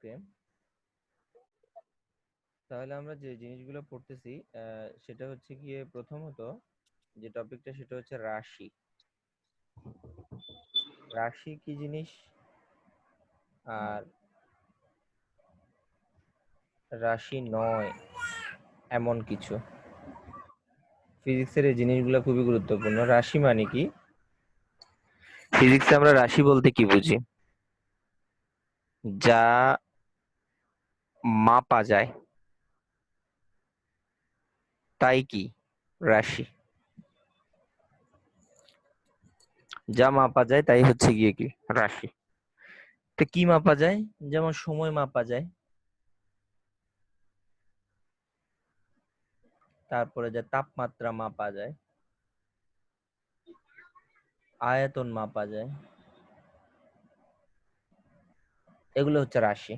ওকে, তাহলে আমরা যে জিনিসগুলো পড়তেছি সেটা হচ্ছে গিয়ে প্রথমত যে টপিকটা সেটা হচ্ছে রাশি। রাশি কি জিনিস আর রাশি নয় এমন কিছু। ফিজিক্সের এই জিনিসগুলো খুবই গুরুত্বপূর্ণ। রাশি মানে কি? ফিজিক্সে আমরা রাশি বলতে কি বুঝি? যা মাপা যায় তাই কি রাশি। যা মাপা যায় তাই হচ্ছে গিয়ে কি রাশি। তো কি মাপা যায়? যেমন সময় মাপা যায়, তারপরে যে তাপমাত্রা মাপা যায়, আয়তন মাপা যায়, এগুলো হচ্ছে রাশি।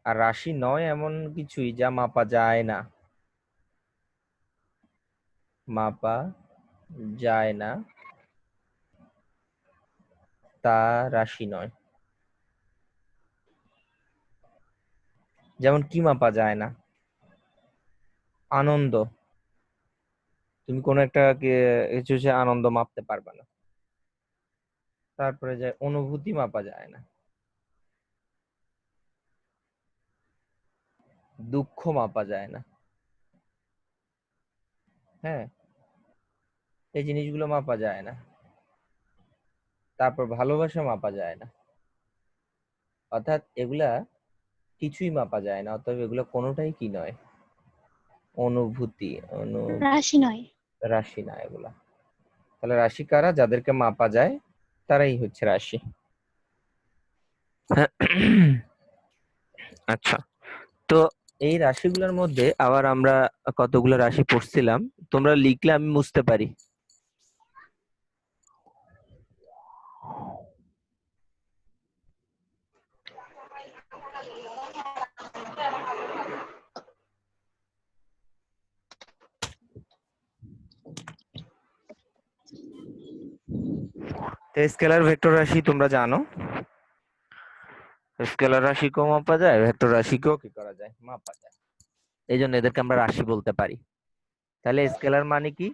আর রাশি নয় এমন কিছুই যা মাপা যায় না। মাপা যায় না তা রাশি নয়। যেমন কি মাপা যায় না? আনন্দ। তুমি কোনো একটা কিছু সে আনন্দ মাপতে পারবে না। তারপরে যে অনুভূতি মাপা যায় না, দুঃখ মাপা যায় না। হ্যাঁ, এই জিনিসগুলো মাপা যায় না। তারপর ভালোবাসা মাপা যায় না। অর্থাৎ এগুলা কিছুই মাপা যায় না, অর্থাৎ এগুলো কোনোটাই কি নয়, অনুভূতি রাশি নয়। রাশি না এগুলা। তাহলে রাশি কারা? যাদেরকে মাপা যায় তারাই হচ্ছে রাশি। আচ্ছা, তো এই রাশিগুলোর মধ্যে আবার আমরা কতগুলো রাশি পড়ছিলাম, তোমরা লিখলে আমি বুঝতে পারি। স্কেলার ভেক্টর রাশি তোমরা জানো। স্কেলার রাশিকেও মাপা যায়, ভেক্টর রাশিকেও কি করা যায়, মাপা যায়। এই জন্য এদেরকে আমরা রাশি বলতে পারি। তাহলে স্কেলার মানে কি?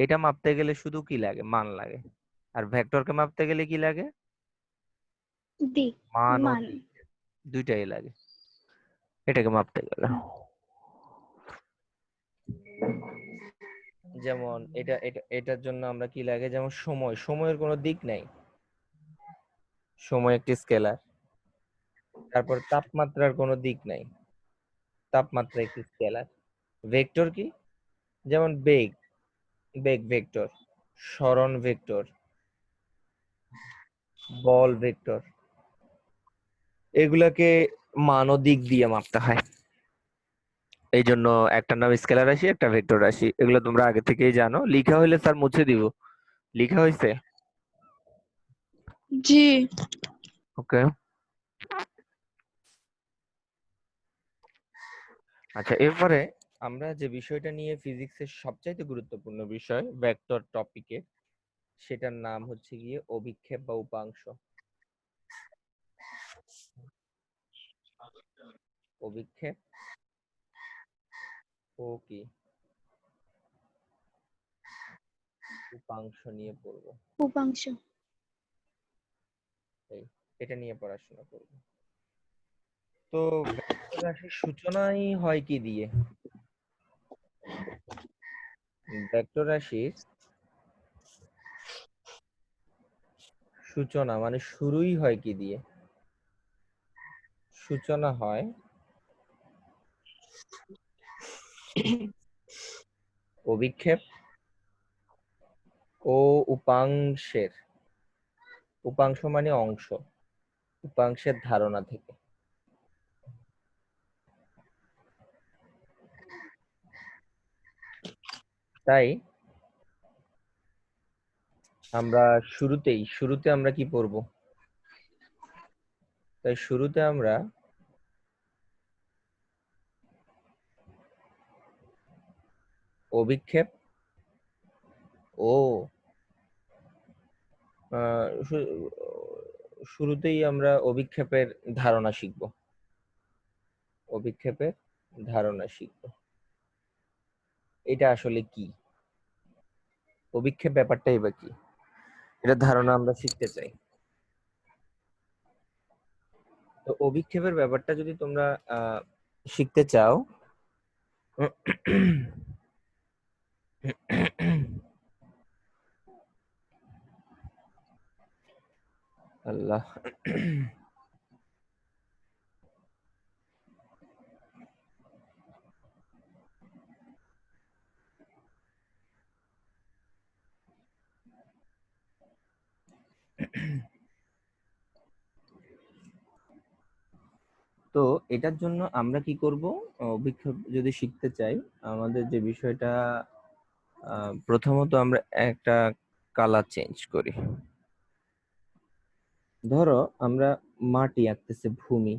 এটা মাপতে গেলে শুধু কি লাগে? মান লাগে। আর ভেক্টরকে মাপতে গেলে কি লাগে? দিক। মান ও মান। দিক, দুইটাই লাগে এটাকে মাপতে গেলে। যেমন এটার জন্য আমরা কি লাগে, যেমন সময়, সময়ের কোনো দিক নাই, সময় একটি স্কেলার। তারপর তাপমাত্রার কোনো দিক নাই, তাপমাত্রা একটি স্কেলার। ভেক্টর কি? যেমন বেগ, বেগ ভেক্টর, সরণ ভেক্টর, বল ভেক্টর, এগুলাকে মান ও দিক দিয়ে মাপতে হয়। এই জন্য একটা নাম স্কেলার রাশি, একটা ভেক্টর রাশি। এগুলো তোমরা আগে থেকেই জানো, লিখা হইলে স্যার মুছে দিব। লিখা হয়েছে? জি। ওকে। আচ্ছা, এরপরে আমরা যে বিষয়টা নিয়ে ফিজিক্সের সবচাইতে গুরুত্বপূর্ণ বিষয় ভেক্টর টপিকে, সেটার নাম হচ্ছে গিয়ে অভিক্ষেপ বা উপাংশ। অভিক্ষেপ ও কি উপাংশ নিয়ে পড়বো। উপাংশ। এটা নিয়ে পড়াশোনা করব। তো ভেক্টর রাশির সূচনাই হয় কি দিয়ে? ভেক্টর রাশির সূচনা মানে শুরুই হয় কি দিয়ে? সূচনা হয় অভিক্ষেপ ও উপাংশের, উপাংশ মানে অংশ, উপাংশের ধারণা থেকে। তাই আমরা শুরুতে আমরা কি পড়ব? তাই শুরুতে আমরা অভিক্ষেপ ও শুরুতেই আমরা অভিক্ষেপের ধারণা শিখব। অভিক্ষেপের ধারণা শিখব। এটা আসলে কি, অভিক্ষেপ ব্যাপারটাই বা কি, এটার ধারণা আমরা শিখতে চাই। তো অভিক্ষেপের ব্যাপারটা যদি তোমরা শিখতে চাও, আল্লাহ, তো এটার জন্য আমরা কি করব, অভিক্ষেপ যদি শিখতে চাই, আমাদের যে বিষয়টা, প্রথমত আমরা একটা কালার চেঞ্জ করি। ধরো আমরা মাটি আঁকতেছি, ভূমি।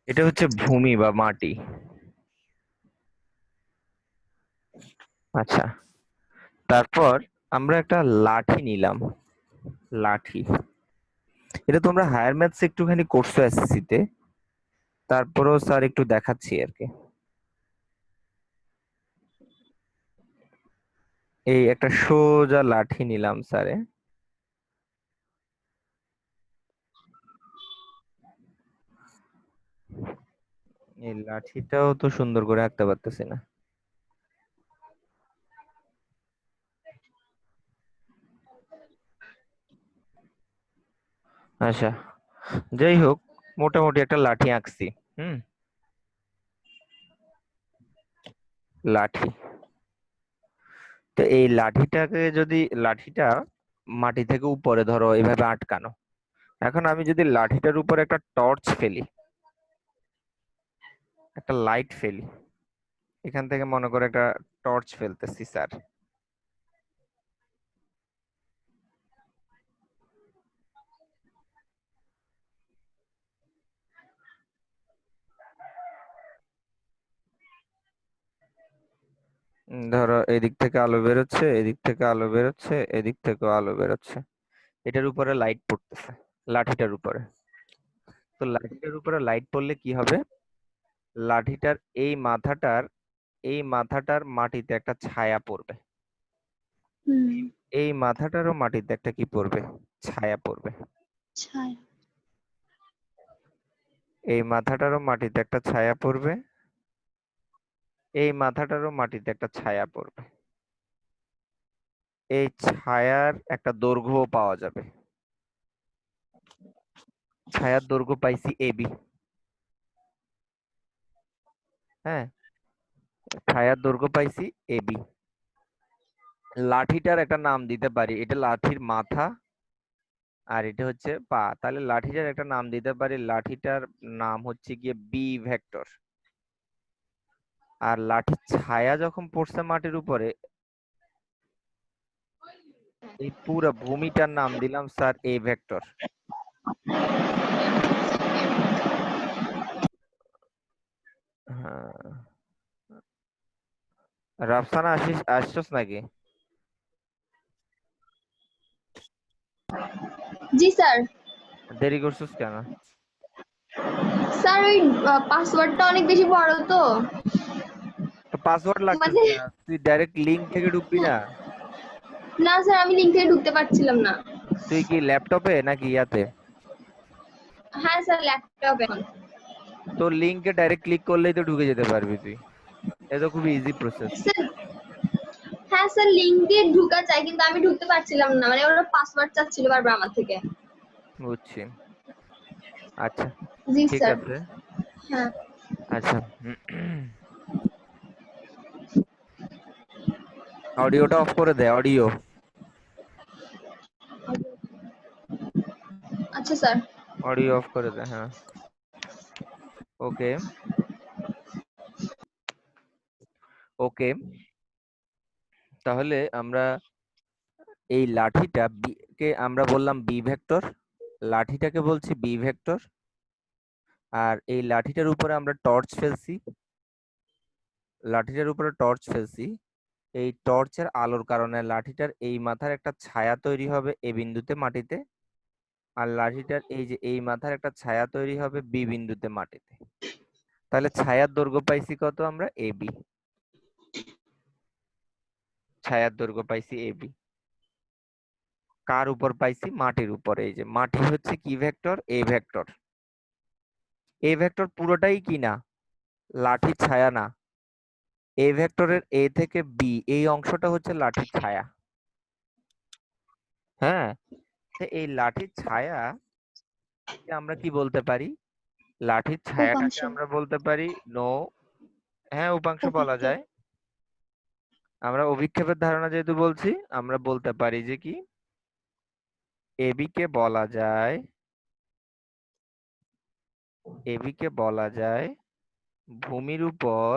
এটা হচ্ছে ভূমি বা মাটি। আচ্ছা, তারপর আমরা একটা লাঠি নিলাম। লাঠি, এটা তোমরা হায়ার ম্যাথস একটুখানি করছো এসএসসি তে, তারপরেও স্যার একটু দেখাচ্ছি আর কি। এই একটা সোজা লাঠি নিলাম স্যারে। এই লাঠিটাও তো সুন্দর করে আঁকতে পারতেছি না। আচ্ছা, যাই হোক, মোটামুটি একটা লাঠি আঁকছি। হুম, লাঠি। তো এই লাঠিটাকে যদি, লাঠিটা মাটি থেকে উপরে ধরো এভাবে আটকানো। এখন আমি যদি লাঠিটার উপর একটা টর্চ ফেলি, একটা লাইট ফেলি, এখান থেকে মনে করে একটা টর্চ ফেলতেছি স্যার। ধরো এদিক থেকে আলো বেরোচ্ছে, এদিক থেকে আলো বেরোচ্ছে, এদিক থেকেও আলো বেরোচ্ছে। এটার উপরে লাইট পড়তেছে, লাঠিটার উপরে। তো লাঠিটার উপরে লাইট পড়লে কি হবে, লাঠিটার এই মাথাটার মাটিতে একটা ছায়া পড়বে। হুম। এই মাথাটারও মাটিতে একটা কি পড়বে, ছায়া পড়বে। ছায়া। এই মাথাটারও মাটিতে একটা ছায়া পড়বে, এই মাথাটারও মাটিতে একটা ছায়া পড়বে। এই ছায়ার একটা দৈর্ঘ্য পাওয়া যাবে। ছায়ার দৈর্ঘ্য পাইছি এবি। হ্যাঁ, ছায়ার দৈর্ঘ্য পাইছি এবি। লাঠিটার একটা নাম দিতে পারি, এটা লাঠির মাথা আর এটা হচ্ছে পা। তাহলে লাঠিটার একটা নাম দিতে পারি, লাঠিটার নাম হচ্ছে গিয়ে বি ভেক্টর। আর লাঠির ছায়া যখন পড়ছে মাটির উপরে, এই পুরো ভূমিটার নাম দিলাম স্যার এ ভেক্টর। হ্যাঁ, রাফসানা আসছস নাকি? জি স্যার। দেরি করছিস কেন? স্যার ওই পাসওয়ার্ডটা অনেক বেশি বড় তো, তো পাসওয়ার্ড লাগতেছে মানে না, তুই ডাইরেক্ট লিংক থেকে ঢুকবি না? না স্যার আমি লিঙ্ক থেকে ঢুকতে পারছিলাম না। তুই কি ল্যাপটপে নাকি ইয়াতে? হ্যাঁ স্যার ল্যাপটপ এখন। তোর লিংকে ডাইরেক্ট ক্লিক করলেই তো ঢুকে যেতে পারবি তুই। এটা খুবই ইজি প্রসেস। স্যার হ্যাঁ স্যার লিঙ্ক দিয়ে ঢুকা চাই, কিন্তু আমি ঢুকতে পারছিলাম না, মানে ওরা পাসওয়ার্ড চাচ্ছিল বারবার আমার থেকে। বুঝছি। আচ্ছা, জি ঠিক স্যার। আছে। হ্যাঁ। আচ্ছা, অডিওটা অফ করে দে, অডিও। আচ্ছা স্যার। অডিও অফ করে দে, হ্যাঁ। ওকে, ওকে। তাহলে আমরা এই লাঠিটা কে আমরা বললাম বি ভেক্টর, লাঠিটাকে বলছি বি ভেক্টর। আর এই লাঠিটার উপরে আমরা টর্চ ফেলছি, লাঠিটার উপরে টর্চ ফেলছি। এই টর্চের আলোর কারণে লাঠিটার এই মাথার একটা ছায়া তৈরি হবে এ বিন্দুতে মাটিতে, আর লাঠিটার এই যে এই মাথার একটা ছায়া তৈরি হবে বি বিন্দুতে মাটিতে। তাহলে ছায়ার দৈর্ঘ্য পাইছি কত আমরা? এবি। ছায়ার দৈর্ঘ্য পাইছি এবি। কার উপর পাইছি? মাটির উপর। এই যে মাটি হচ্ছে কি ভেক্টর? এ ভেক্টর। এ ভেক্টর পুরোটাই কি না? লাঠির ছায়া না। এ ভেক্টরের এ থেকে বি এই অংশটা হচ্ছে লাঠির ছায়া। হ্যাঁ, তো এই লাঠির ছায়া আমরা কি বলতে পারি? লাঠির উপাংশ। ছায়াটাকে আমরা বলতে পারি নো। হ্যাঁ, উপাংশ বলা অভিক্ষেপ। যায়। আমরা অভিক্ষেপের ধারণা যেহেতু বলছি, আমরা বলতে পারি যে কি এবি কে বলা যায়, এবি কে বলা যায় ভূমির উপর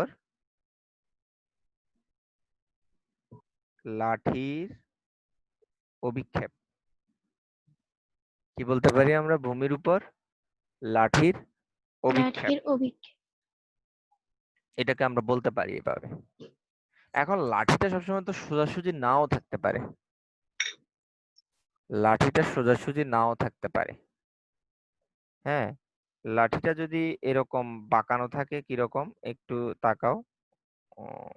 লাঠির অভিক্ষেপ। কি বলতে পারি আমরা? ভূমির উপর লাঠির অভিক্ষেপ। লাঠির অভিক্ষেপ। এটাকে আমরা বলতে পারি এভাবে। এখন লাঠিটা সবসময় তো সোজাসুজি নাও থাকতে পারে, লাঠিটা সোজাসুজি নাও থাকতে পারে। হ্যাঁ, লাঠিটা যদি এরকম বাঁকানো থাকে, কিরকম একটু তাকাও। উম,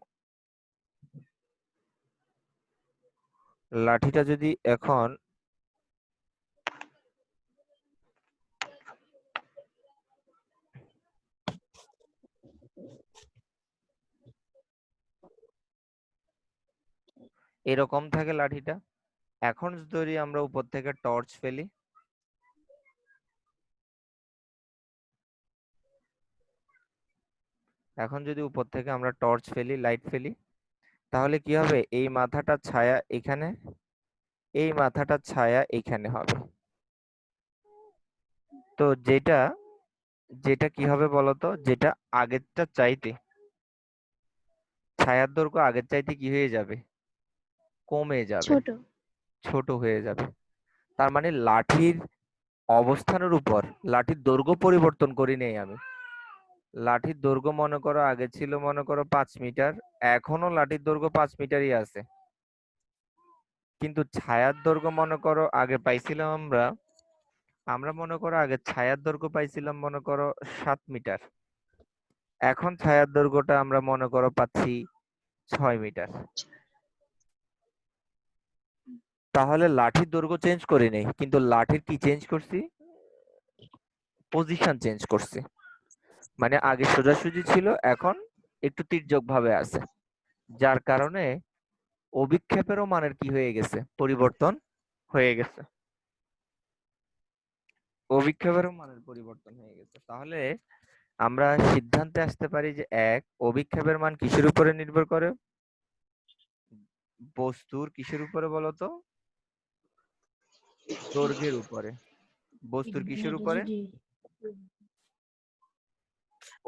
লাঠিটা যদি এখন এরকম থাকে লাঠিটা, এখন যদি আমরা উপর থেকে টর্চ ফেলি, এখন যদি উপর থেকে আমরা টর্চ ফেলি, লাইট ফেলি, তাহলে কি হবে? এই মাথাটার ছায়া এখানে, এই মাথাটার ছায়া এখানে হবে। তো যেটা যেটা কি হবে বলতো? যেটা আগেরটা চাইতে ছায়ার দৈর্ঘ্য আগের চাইতে কি হয়ে যাবে? কমে যাবে, ছোট। ছোট হয়ে যাবে। তার মানে লাঠির অবস্থানের উপর লাঠির দৈর্ঘ্য পরিবর্তন করি নেই আমি। লাঠির দৈর্ঘ্য মনে করো আগে ছিল মনে করো 5 মিটার, এখনো লাঠির দৈর্ঘ্য 5 মিটারই আছে। কিন্তু ছায়ার দৈর্ঘ্য মনে করো আগে পাইছিলাম আমরা, আমরা মনে করো আগে ছায়ার দৈর্ঘ্য পাইছিলাম মনে করো 7 মিটার, এখন ছায়ার দৈর্ঘ্যটা আমরা মনে করো পাচ্ছি 6 মিটার। তাহলে লাঠির দৈর্ঘ্য চেঞ্জ করি নাই, কিন্তু লাঠির কি চেঞ্জ করছি? পজিশন চেঞ্জ করছি। মানে আগে সোজাসুজি ছিল, এখন একটু তির্যক ভাবে আছে, যার কারণে অভিক্ষেপেরও মানের কি হয়ে গেছে? পরিবর্তন হয়ে গেছে। অভিক্ষেপেরও মানের পরিবর্তন হয়ে গেছে। তাহলে আমরা সিদ্ধান্তে আসতে পারি যে অভিক্ষেপের মান কিসের উপরে নির্ভর করে? বস্তুর কিসের উপরে বলতো? দৈর্ঘ্যের উপরে। বস্তুর কিসের উপরে?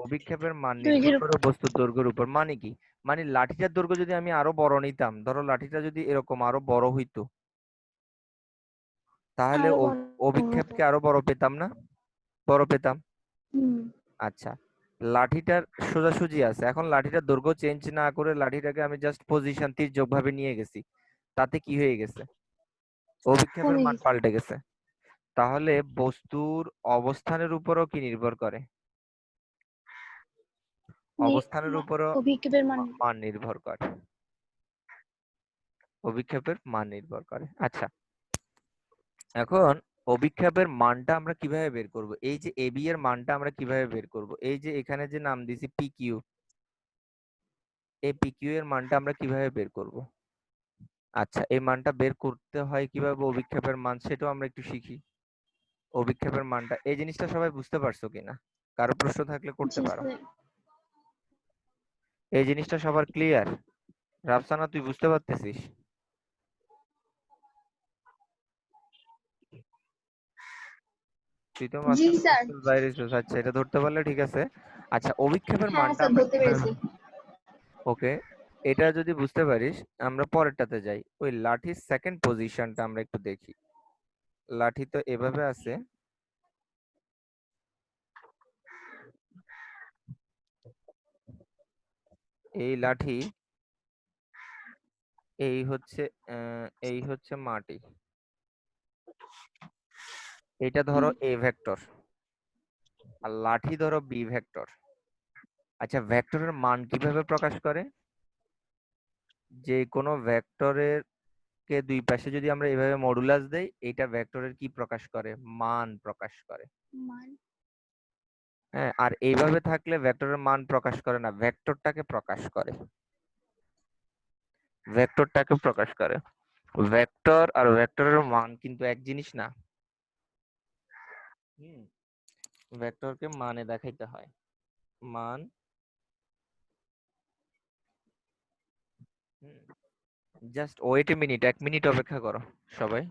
অভিক্ষেপের মান নির্ভর দৈর্ঘ্যের করে বস্তুর দৈর্ঘ্যের উপর। মানে কি? মানে লাঠিটার দৈর্ঘ্য যদি আমি আরো বড় নিতাম, ধরো লাঠিটা যদি এরকম আরো বড় হইতো, তাহলে আরো বড় হতো। অভিক্ষেপকে আরো বড় পেতাম না? বড় পেতাম। হুম। আচ্ছা, লাঠিটার সোজাসুজি আছে, এখন লাঠিটার দৈর্ঘ্য চেঞ্জ না করে লাঠিটাকে আমি জাস্ট পজিশন তির্যক ভাবে নিয়ে গেছি, তাতে কি হয়ে গেছে? অভিক্ষেপের কমে মান গেছে। পাল্টে গেছে। তাহলে বস্তুর অবস্থানের উপরও কি নির্ভর করে? অবস্থানের উপরও অভিক্ষেপের মান। মান নির্ভর করে, অভিক্ষেপের মান নির্ভর করে। আচ্ছা, এখন অভিক্ষেপের মানটা আমরা কিভাবে বের করব? এই যে এবি এর মানটা আমরা কিভাবে বের করব? এই যে এখানে যে নাম দিছি পিকিউ, এই পিকিউ এর মানটা আমরা কিভাবে বের করব? আচ্ছা, এই মানটা বের করতে হয় কিভাবে অভিক্ষেপের মান, সেটাও আমরা একটু শিখি। অভিক্ষেপের মানটা, এই জিনিসটা সবাই বুঝতে পারছো কিনা? কারো প্রশ্ন থাকলে করতে জি পারো। স্যার। এই জিনিসটা সবার ক্লিয়ার? রাফসানা, তুই বুঝতে পারতেছিস? তুই তো জি মাঝখানে স্যার। বাইরে ছিলিস। আচ্ছা, এটা ধরতে পারলে ঠিক আছে। আচ্ছা, অভিক্ষেপের হ্যাঁ মানটা স্যার, আমরা ধরতে কিভাবে? পেরেছি। ওকে, এটা যদি বুঝতে পারিস, আমরা পরেরটাতে যাই। ওই লাঠির সেকেন্ড পজিশনটা আমরা একটু দেখি। লাঠি তো এভাবে আছে, এই লাঠি, এই হচ্ছে এই হচ্ছে মাটি, এটা ধরো এ ভেক্টর, আর লাঠি ধরো বি ভেক্টর। আচ্ছা, ভেক্টরের মান কিভাবে প্রকাশ করে? যে কোনো ভেক্টরের কে দুই পাশে যদি আমরা এভাবে মডুলাস দেই, এটা ভেক্টরের কি প্রকাশ করে? মান প্রকাশ করে। মান। হ্যাঁ, আর এইভাবে থাকলে ভেক্টরের মান প্রকাশ করে না, ভেক্টরটাকে প্রকাশ করে। ভেক্টরটাকে প্রকাশ করে। ভেক্টর আর ভেক্টরের মান কিন্তু এক জিনিস না। হুম, ভেক্টরকে মানে দেখাইতে হয়। Man, just wait a minute, 1 মিনিট অপেক্ষা করো সবাই,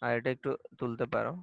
আর এটা একটু তুলতে পারো।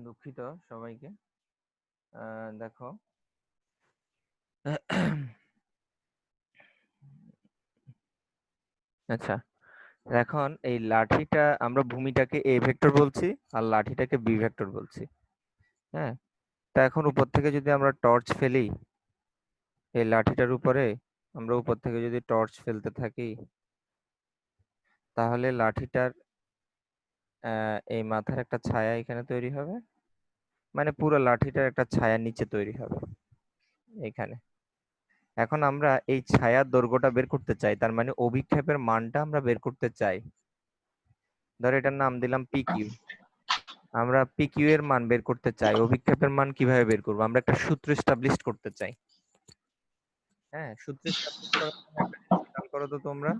দুঃখিত সবাইকে। দেখো আচ্ছা, এখন এই লাঠিটা আমরা ভূমিটাকে এ ভেক্টর বলছি আর লাঠিটাকে বি ভেক্টর বলছি। হ্যাঁ, তা এখন উপর থেকে যদি আমরা টর্চ ফেলি এই লাঠিটার উপরে, আমরা উপর থেকে যদি টর্চ ফেলতে থাকি তাহলে লাঠিটার এই মাথার একটা ছায়া এখানে তৈরি হবে, মানে পুরো লাঠিটার একটা ছায়া নিচে তৈরি হবে এখানে। এখন আমরা এই ছায়ার দৈর্ঘ্যটা বের করতে চাই, তার মানে অভিক্ষেপের মানটা আমরা বের করতে চাই। ধর এটার নাম দিলাম পিকিউ। আমরা পিকিউ এর মান বের করতে চাই। অভিক্ষেপের মান কিভাবে বের করবো? আমরা একটা সূত্র এস্টাবলিশ করতে চাই। হ্যাঁ, সূত্র এস্টাবলিশ করার জন্য একটা জিনিস খেয়াল করো তো তোমরা।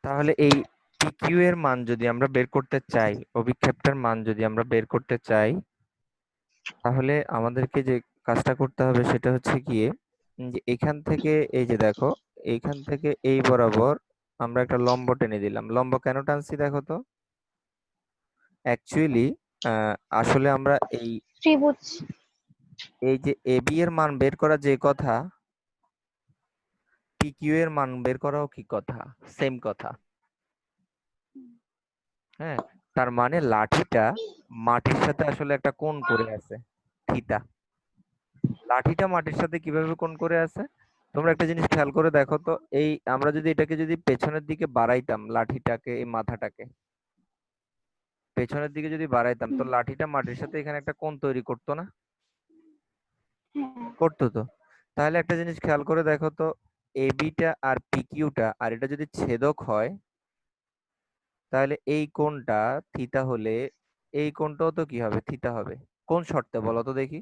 তাহলে এই পিকিউ এর মান যদি আমরা বের করতে চাই, অভিক্ষেপটার মান যদি আমরা বের করতে চাই, তাহলে আমাদেরকে যে কাজটা করতে হবে সেটা হচ্ছে গিয়ে যে এখান থেকে এই যে দেখো, এইখান থেকে এই বরাবর আমরা একটা লম্ব টেনে দিলাম। লম্ব কেন টানছি দেখো তো। অ্যাকচুয়ালি আসলে আমরা এই ত্রিভুজ। এই যে এবি এর মান বের করা যে কথা, পিকিউ এর মান বের করাও কি কথা, সেম কথা। হ্যাঁ, তার মানে লাঠিটা মাটির সাথে আসলে একটা কোণ করে আছে, থিতা। লাঠিটা মাটির সাথে কিভাবে কোণ করে আছে তোমরা একটা জিনিস খেয়াল করে দেখো তো। এই আমরা যদি এটাকে যদি পেছনের দিকে বাড়াইতাম, লাঠিটাকে এই মাথাটাকে পেছনের দিকে যদি বাড়াইতাম, তো লাঠিটা মাটির সাথে এখানে একটা কোণ তৈরি করতো না? হ্যাঁ। করতো তো। তাহলে একটা জিনিস খেয়াল করে দেখো তো, এবিটা আর পিকিউটা আর এটা যদি ছেদক হয়, তাহলে এই কোণটা থিতা হলে এই কোণটাও তো কি হবে, থিতা হবে। কোন শর্তে বলো তো দেখি?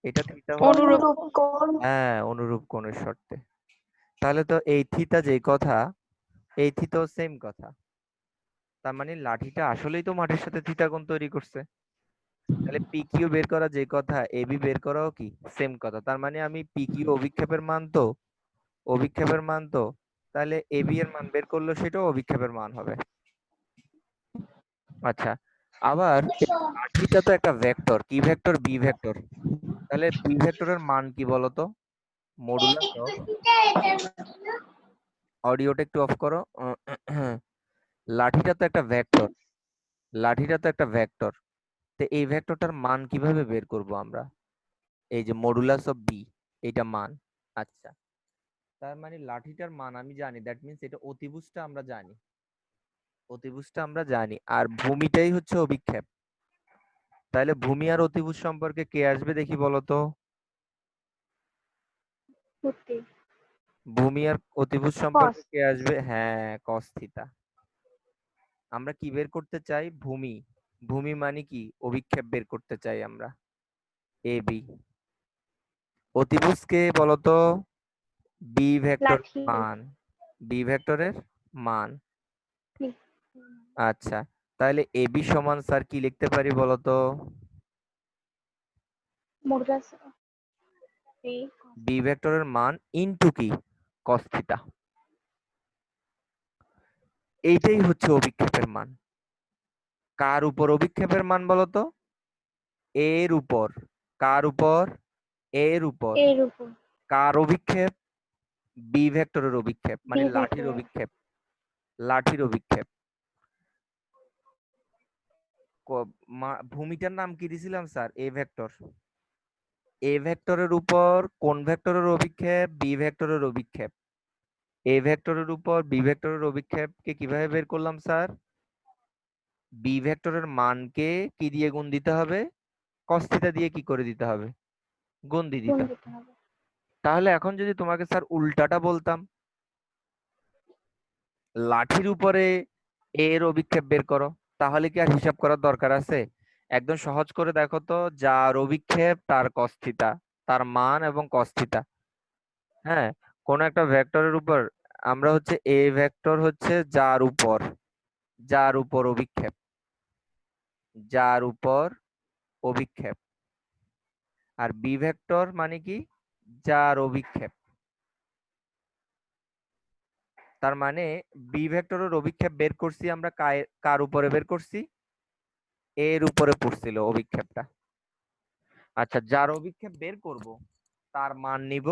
এটা থিতা হলে, অনুরূপ কোণ। হ্যাঁ, অনুরূপ কোণের শর্তে। তাহলে তো এই থিতা যে কথা, এই থিতাও সেম কথা। তার মানে লাঠিটা আসলেই তো মাটির সাথে থিতা কোণ তৈরি করছে। তাহলে পিকিউ বের করা যে কথা, এবি বের করাও কি সেম কথা। তার মানে আমি পিকিউ অভিক্ষেপের মান তো, অভিক্ষেপের মান তো, তাহলে এবি এর মান বের করলে সেটাও অভিক্ষেপের মান হবে। আচ্ছা, আবার লাঠিটা তো একটা ভেক্টর, কি ভেক্টর? B vector. তাহলে বি ভেক্টরের মান কি বলতো? মডুলাস অফ, অডিওটা একটু অফ করো। লাঠিটা তো একটা ভেক্টর, লাঠিটা তো একটা ভেক্টর। তো এই ভেক্টরটার মান কিভাবে বের করব আমরা? এই যে মডুলাস অফ বি, এইটা মান। আচ্ছা, তার মানে লাঠিটার মান আমি জানি, দ্যাট মিন্স এটা অতিভুজটা আমরা জানি, অতিভুজটা আমরা জানি, আর ভূমিটাই হচ্ছে অভিক্ষেপ। তাহলে ভূমি আর অতিভুজ সম্পর্কে কে আসবে দেখি বলো তো? সত্যি। ভূমি আর অতিভুজ কস। সম্পর্কে কে আসবে? হ্যাঁ, কস থিতা। আমরা কি বের করতে চাই? ভূমি। ভূমি মানে কি? অভিক্ষেপ বের করতে চাই আমরা, এ বি। অতিভুজ কে বলতো? বি ভেক্টর লাঠি। মান, বি ভেক্টরের মান। আচ্ছা, তাহলে এ বি সমান স্যার কি লিখতে পারি বলতো? Modulus B. বি ভেক্টরের মান ইনটু কি? Cos theta. এইটাই হচ্ছে অভিক্ষেপের মান। কার উপর অভিক্ষেপের মান বলতো? এর উপর। কার উপর? এর উপর। এর উপর। কার অভিক্ষেপ? বি ভেক্টরের অভিক্ষেপ, বি মানে লাঠির ভেক্টর। অভিক্ষেপ, লাঠির অভিক্ষেপ। ভূমিটার নাম কি দিছিলাম স্যার? এ ভেক্টর। এ ভেক্টরের উপর কোন ভেক্টরের অভিক্ষেপ? বি ভেক্টরের অভিক্ষেপ। এ ভেক্টরের উপর বি ভেক্টরের অভিক্ষেপকে কিভাবে বের করলাম স্যার? বি ভেক্টরের মানকে কি দিয়ে গুণ দিতে হবে? cos থিটা দিয়ে কি করে দিতে হবে? গুণ দিয়ে গুণ দিতে হবে। দিতে হবে। তাহলে এখন যদি তোমাকে স্যার উল্টাটা বলতাম, লাঠির উপরে এর অভিক্ষেপ বের করো, তাহলে কি আর হিসাব করার দরকার আছে? একদম সহজ করে দেখো তো, যার অভিক্ষেপ তার cos থিটা, তার মান এবং cos থিটা। হ্যাঁ, কোন একটা ভেক্টরের উপর আমরা হচ্ছে এ ভেক্টর হচ্ছে যার উপর অভিক্ষেপ, যার উপর অভিক্ষেপ। আর বি ভেক্টর মানে কি? যার অভিক্ষেপ। তার মানে বি ভেক্টরের অভিক্ষেপ বের করছি আমরা কার উপরে বের করছি? এর উপরে পড়ছিল অভিক্ষেপটা। আচ্ছা, যার অভিক্ষেপ বের করব তার মান নিব,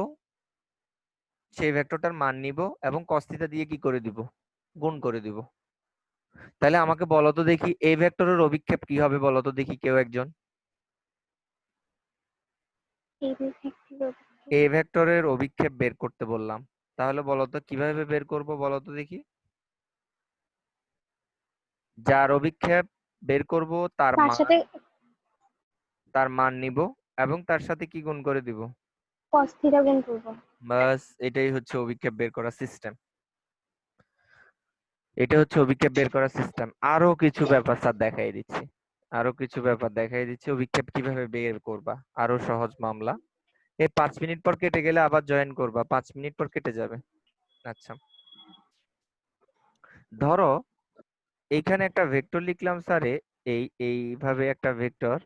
সেই ভেক্টরটার মান নিব এবং cos থিটা দিয়ে কি করে দিব? গুণ করে দিব। তাহলে আমাকে বলো তো দেখি, এ ভেক্টরের অভিক্ষেপ কি হবে? বলো তো দেখি কেউ একজন। এই ভেক্টর এ ভেক্টরের অভিক্ষেপ বের করতে বললাম, তাহলে বলো তো কিভাবে বের করব? বলো তো দেখি। যার অভিক্ষেপ বের করব তার সাথে তার মান নিব এবং তার সাথে কি গুণ করে দিব? cos থিটা গুণ করবো। বাস, এটাই হচ্ছে অভিক্ষেপ বের করার সিস্টেম। এটা হচ্ছে অভিক্ষেপ বের করার সিস্টেম। আরো কিছু ব্যাপার স্যার দেখাই দিচ্ছি, আরো কিছু ব্যাপার দেখাই দিচ্ছি অভিক্ষেপ কিভাবে বের করবা। আরো সহজ মামলা। এই 5 মিনিট পর কেটে গেলে আবার জয়েন করবা, 5 মিনিট পর কেটে যাবে। আচ্ছা, ধরো এইখানে একটা ভেক্টর লিখলাম স্যারে, এইভাবে একটা ভেক্টর,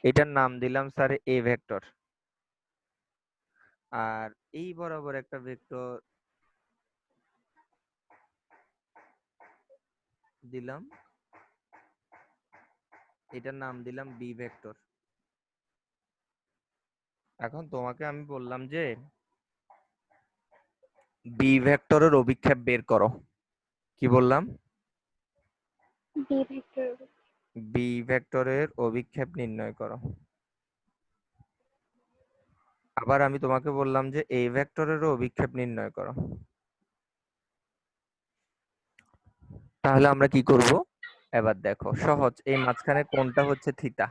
এটার নাম দিলাম স্যারে এ ভেক্টর। আর এই বরাবর একটা ভেক্টর দিলাম, এটার নাম দিলাম বি ভেক্টর। এখন তোমাকে আমি বললাম যে বি ভেক্টরের অভিক্ষেপ বের করো। কি বললাম? বি ভেক্টর বি ভেক্টরের অভিক্ষেপ নির্ণয় করো। আবার আমি তোমাকে বললাম যে এ ভেক্টরেরও অভিক্ষেপ নির্ণয় করো। তাহলে আমরা কি করব? এবার দেখো সহজ, এই মাঝখানে কোনটা হচ্ছে থিটা।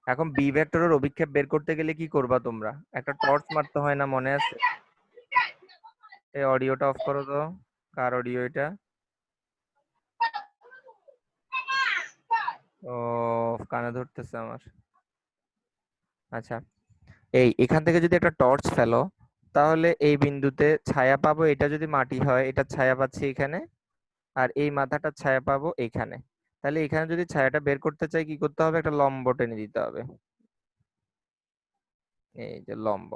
এখন বি ভেক্টরের অভিক্ষেপ বের করতে গেলে কি করবা তোমরা? একটা টর্চ মারতে হয় না, মনে আছে? এই অডিওটা অফ করো তো। কার অডিও এটা? ও, কানে ধরতেছে আমার। আচ্ছা, এখান থেকে যদি একটা টর্চ ফেলো, তাহলে এই বিন্দুতে ছায়া পাবো। এটা যদি মাটি হয়, এটা ছায়া পাচ্ছি এখানে, আর এই মাথাটা ছায়া পাবো এখানে। তাহলে এখানে যদি ছায়াটা বের করতে চাই, কি করতে হবে? একটা লম্ব টেনে দিতে হবে। এই যে লম্ব।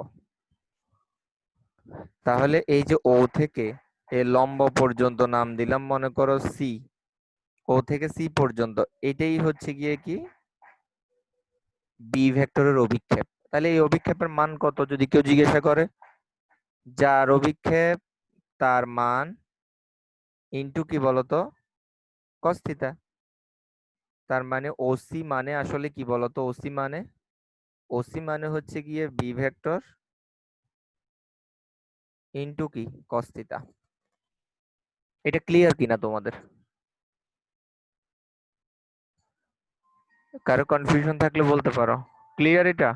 তাহলে এই যে ও থেকে এই লম্ব পর্যন্ত নাম দিলাম মনে করো সি। ও থেকে সি পর্যন্ত এটাই হচ্ছে গিয়ে কি? বি ভেক্টরের অভিক্ষেপ। তাহলে এই অভিক্ষেপের মান কত যদি কেউ জিজ্ঞাসা করে? যার অভিক্ষেপ তার মান ইনটু কি বলতো? cos theta. তার মানে ওসি মানে আসলে কি বলতো? ওসি মানে হচ্ছে গিয়ে বি ভেক্টর ইনটু কি? cos theta. এটা ক্লিয়ার কিনা তোমাদের? কারো কনফিউশন থাকলে বলতে পারো। ক্লিয়ার এটা?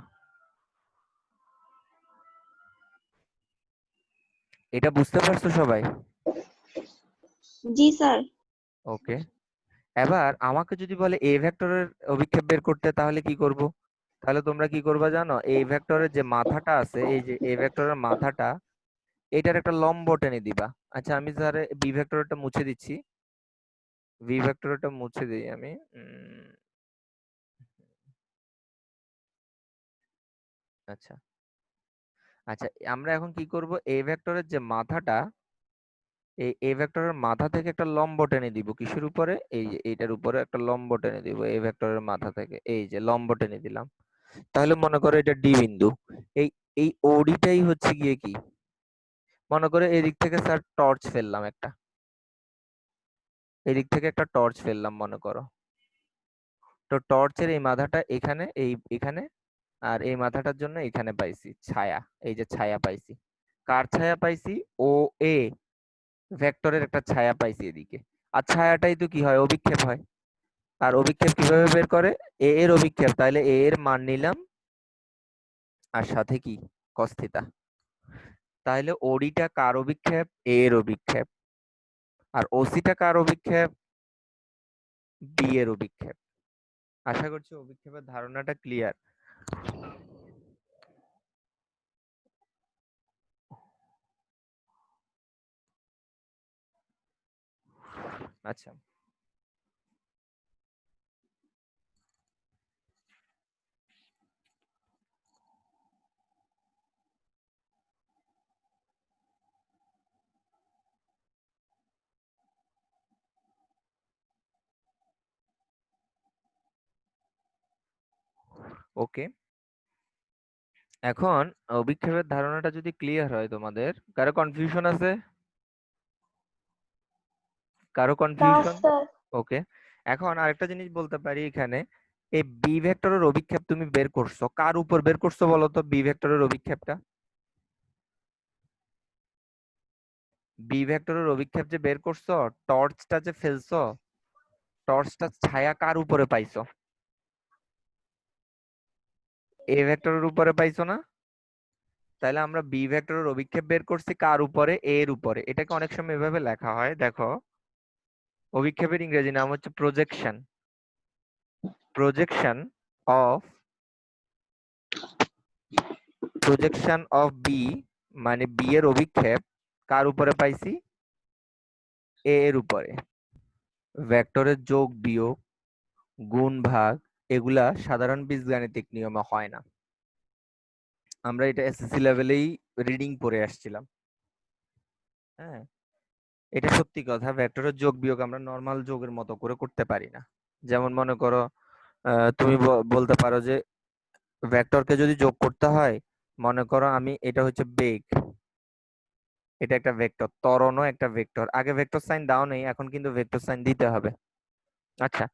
এটা বুঝতে পারছো সবাই? জি স্যার। ওকে। এবার আমাকে যদি বলে এ ভেক্টরের অভিক্ষেপ বের করতে, তাহলে কি করব? তাহলে তোমরা কি করবা জানো? এই ভেক্টরের যে মাথাটা আছে, এই যে এ ভেক্টরের মাথাটা, এটার একটা লম্ব টেনে দিবা। আচ্ছা, আমি স্যার বি ভেক্টরটা মুছে দিচ্ছি, বি ভেক্টরটা মুছে দিই আমি। আচ্ছা আচ্ছা, আমরা এখন কি করব? এ ভেক্টরের যে মাথাটা, এই এ ভেক্টরের মাথা থেকে একটা লম্ব টেনে দিব। কিসের উপরে? এই যে এইটার উপরে একটা লম্ব টেনে দিব এ ভেক্টরের মাথা থেকে। এই যে লম্ব টেনে দিলাম। তাহলে মনে করো এটা ডি বিন্দু। এই এই ওডিটাই হচ্ছে গিয়ে কি? মনে করো এদিক থেকে স্যার টর্চ ফেললাম একটা, এদিক থেকে একটা টর্চ ফেললাম মনে করো। তো টর্চের এই মাথাটা এখানে, এখানে, আর এই মাথাটার জন্য এখানে পাইছি ছায়া, এই যে ছায়া পাইছি। কার ছায়া পাইছি? ও এ ভেক্টরের একটা ছায়া পাইছি এদিকে। আর ছায়াটাই তো কি হয়? অভিক্ষেপ হয়। আর অভিক্ষেপ কিভাবে বের করে? এ এর অভিক্ষেপ, তাহলে এ এর মান নিলাম আর সাথে কি cos থিটা। তাহলে ওডিটা কার অভিক্ষেপ? এ এর অভিক্ষেপ। আর ওসিটা কার অভিক্ষেপ? বি এর অভিক্ষেপ। আশা করছি অভিক্ষেপের ধারণাটা ক্লিয়ার। আচ্ছা, ওকে। এখন অভিক্ষেপের ধারণাটা যদি ক্লিয়ার হয়, তোমাদের কারো কনফিউশন আছে? কারো না কনফিউশন? স্যার। ওকে। এখন আরেকটা জিনিস বলতে পারি এখানে, এই বি ভেক্টরের অভিক্ষেপ তুমি বের করছো, কার উপর বের করছো বলো তো? বি ভেক্টরের অভিক্ষেপটা, বি ভেক্টরের অভিক্ষেপ যে বের করছো, টর্চটা যে ফেলছো, টর্চটা ছায়া কার উপরে পাইছো? এ ভেক্টরের উপরে পাইছো না? তাহলে আমরা বি ভেক্টরের অভিক্ষেপ বের করছি কার উপরে? এ এর উপরে। এটাকে অনেক সময় এভাবে লেখা হয়, দেখো অভিক্ষেপের ইংরেজি নাম হচ্ছে projection. Projection of projection of B, মানে বি এর অভিক্ষেপ কার উপরে পাইছি? এ এর উপরে। ভেক্টরের যোগ বিয়োগ গুণ ভাগ এগুলা সাধারণ বীজগাণিতিক নিয়মে হয় না। আমরা এটা এসএসসি লেভেলেই রিডিং পড়ে আসছিলাম। হ্যাঁ, এটা সত্যি কথা, ভেক্টরের যোগ বিয়োগ আমরা নরমাল যোগের মতো করে করতে পারি না। যেমন মনে করো তুমি বলতে পারো যে ভেক্টরকে যদি যোগ করতে হয়, মনে করো আমি, এটা হচ্ছে বেগ, এটা একটা ভেক্টর, ত্বরণও একটা ভেক্টর। আগে ভেক্টর সাইন দাও নেই, এখন কিন্তু ভেক্টর সাইন দিতে হবে। আচ্ছা,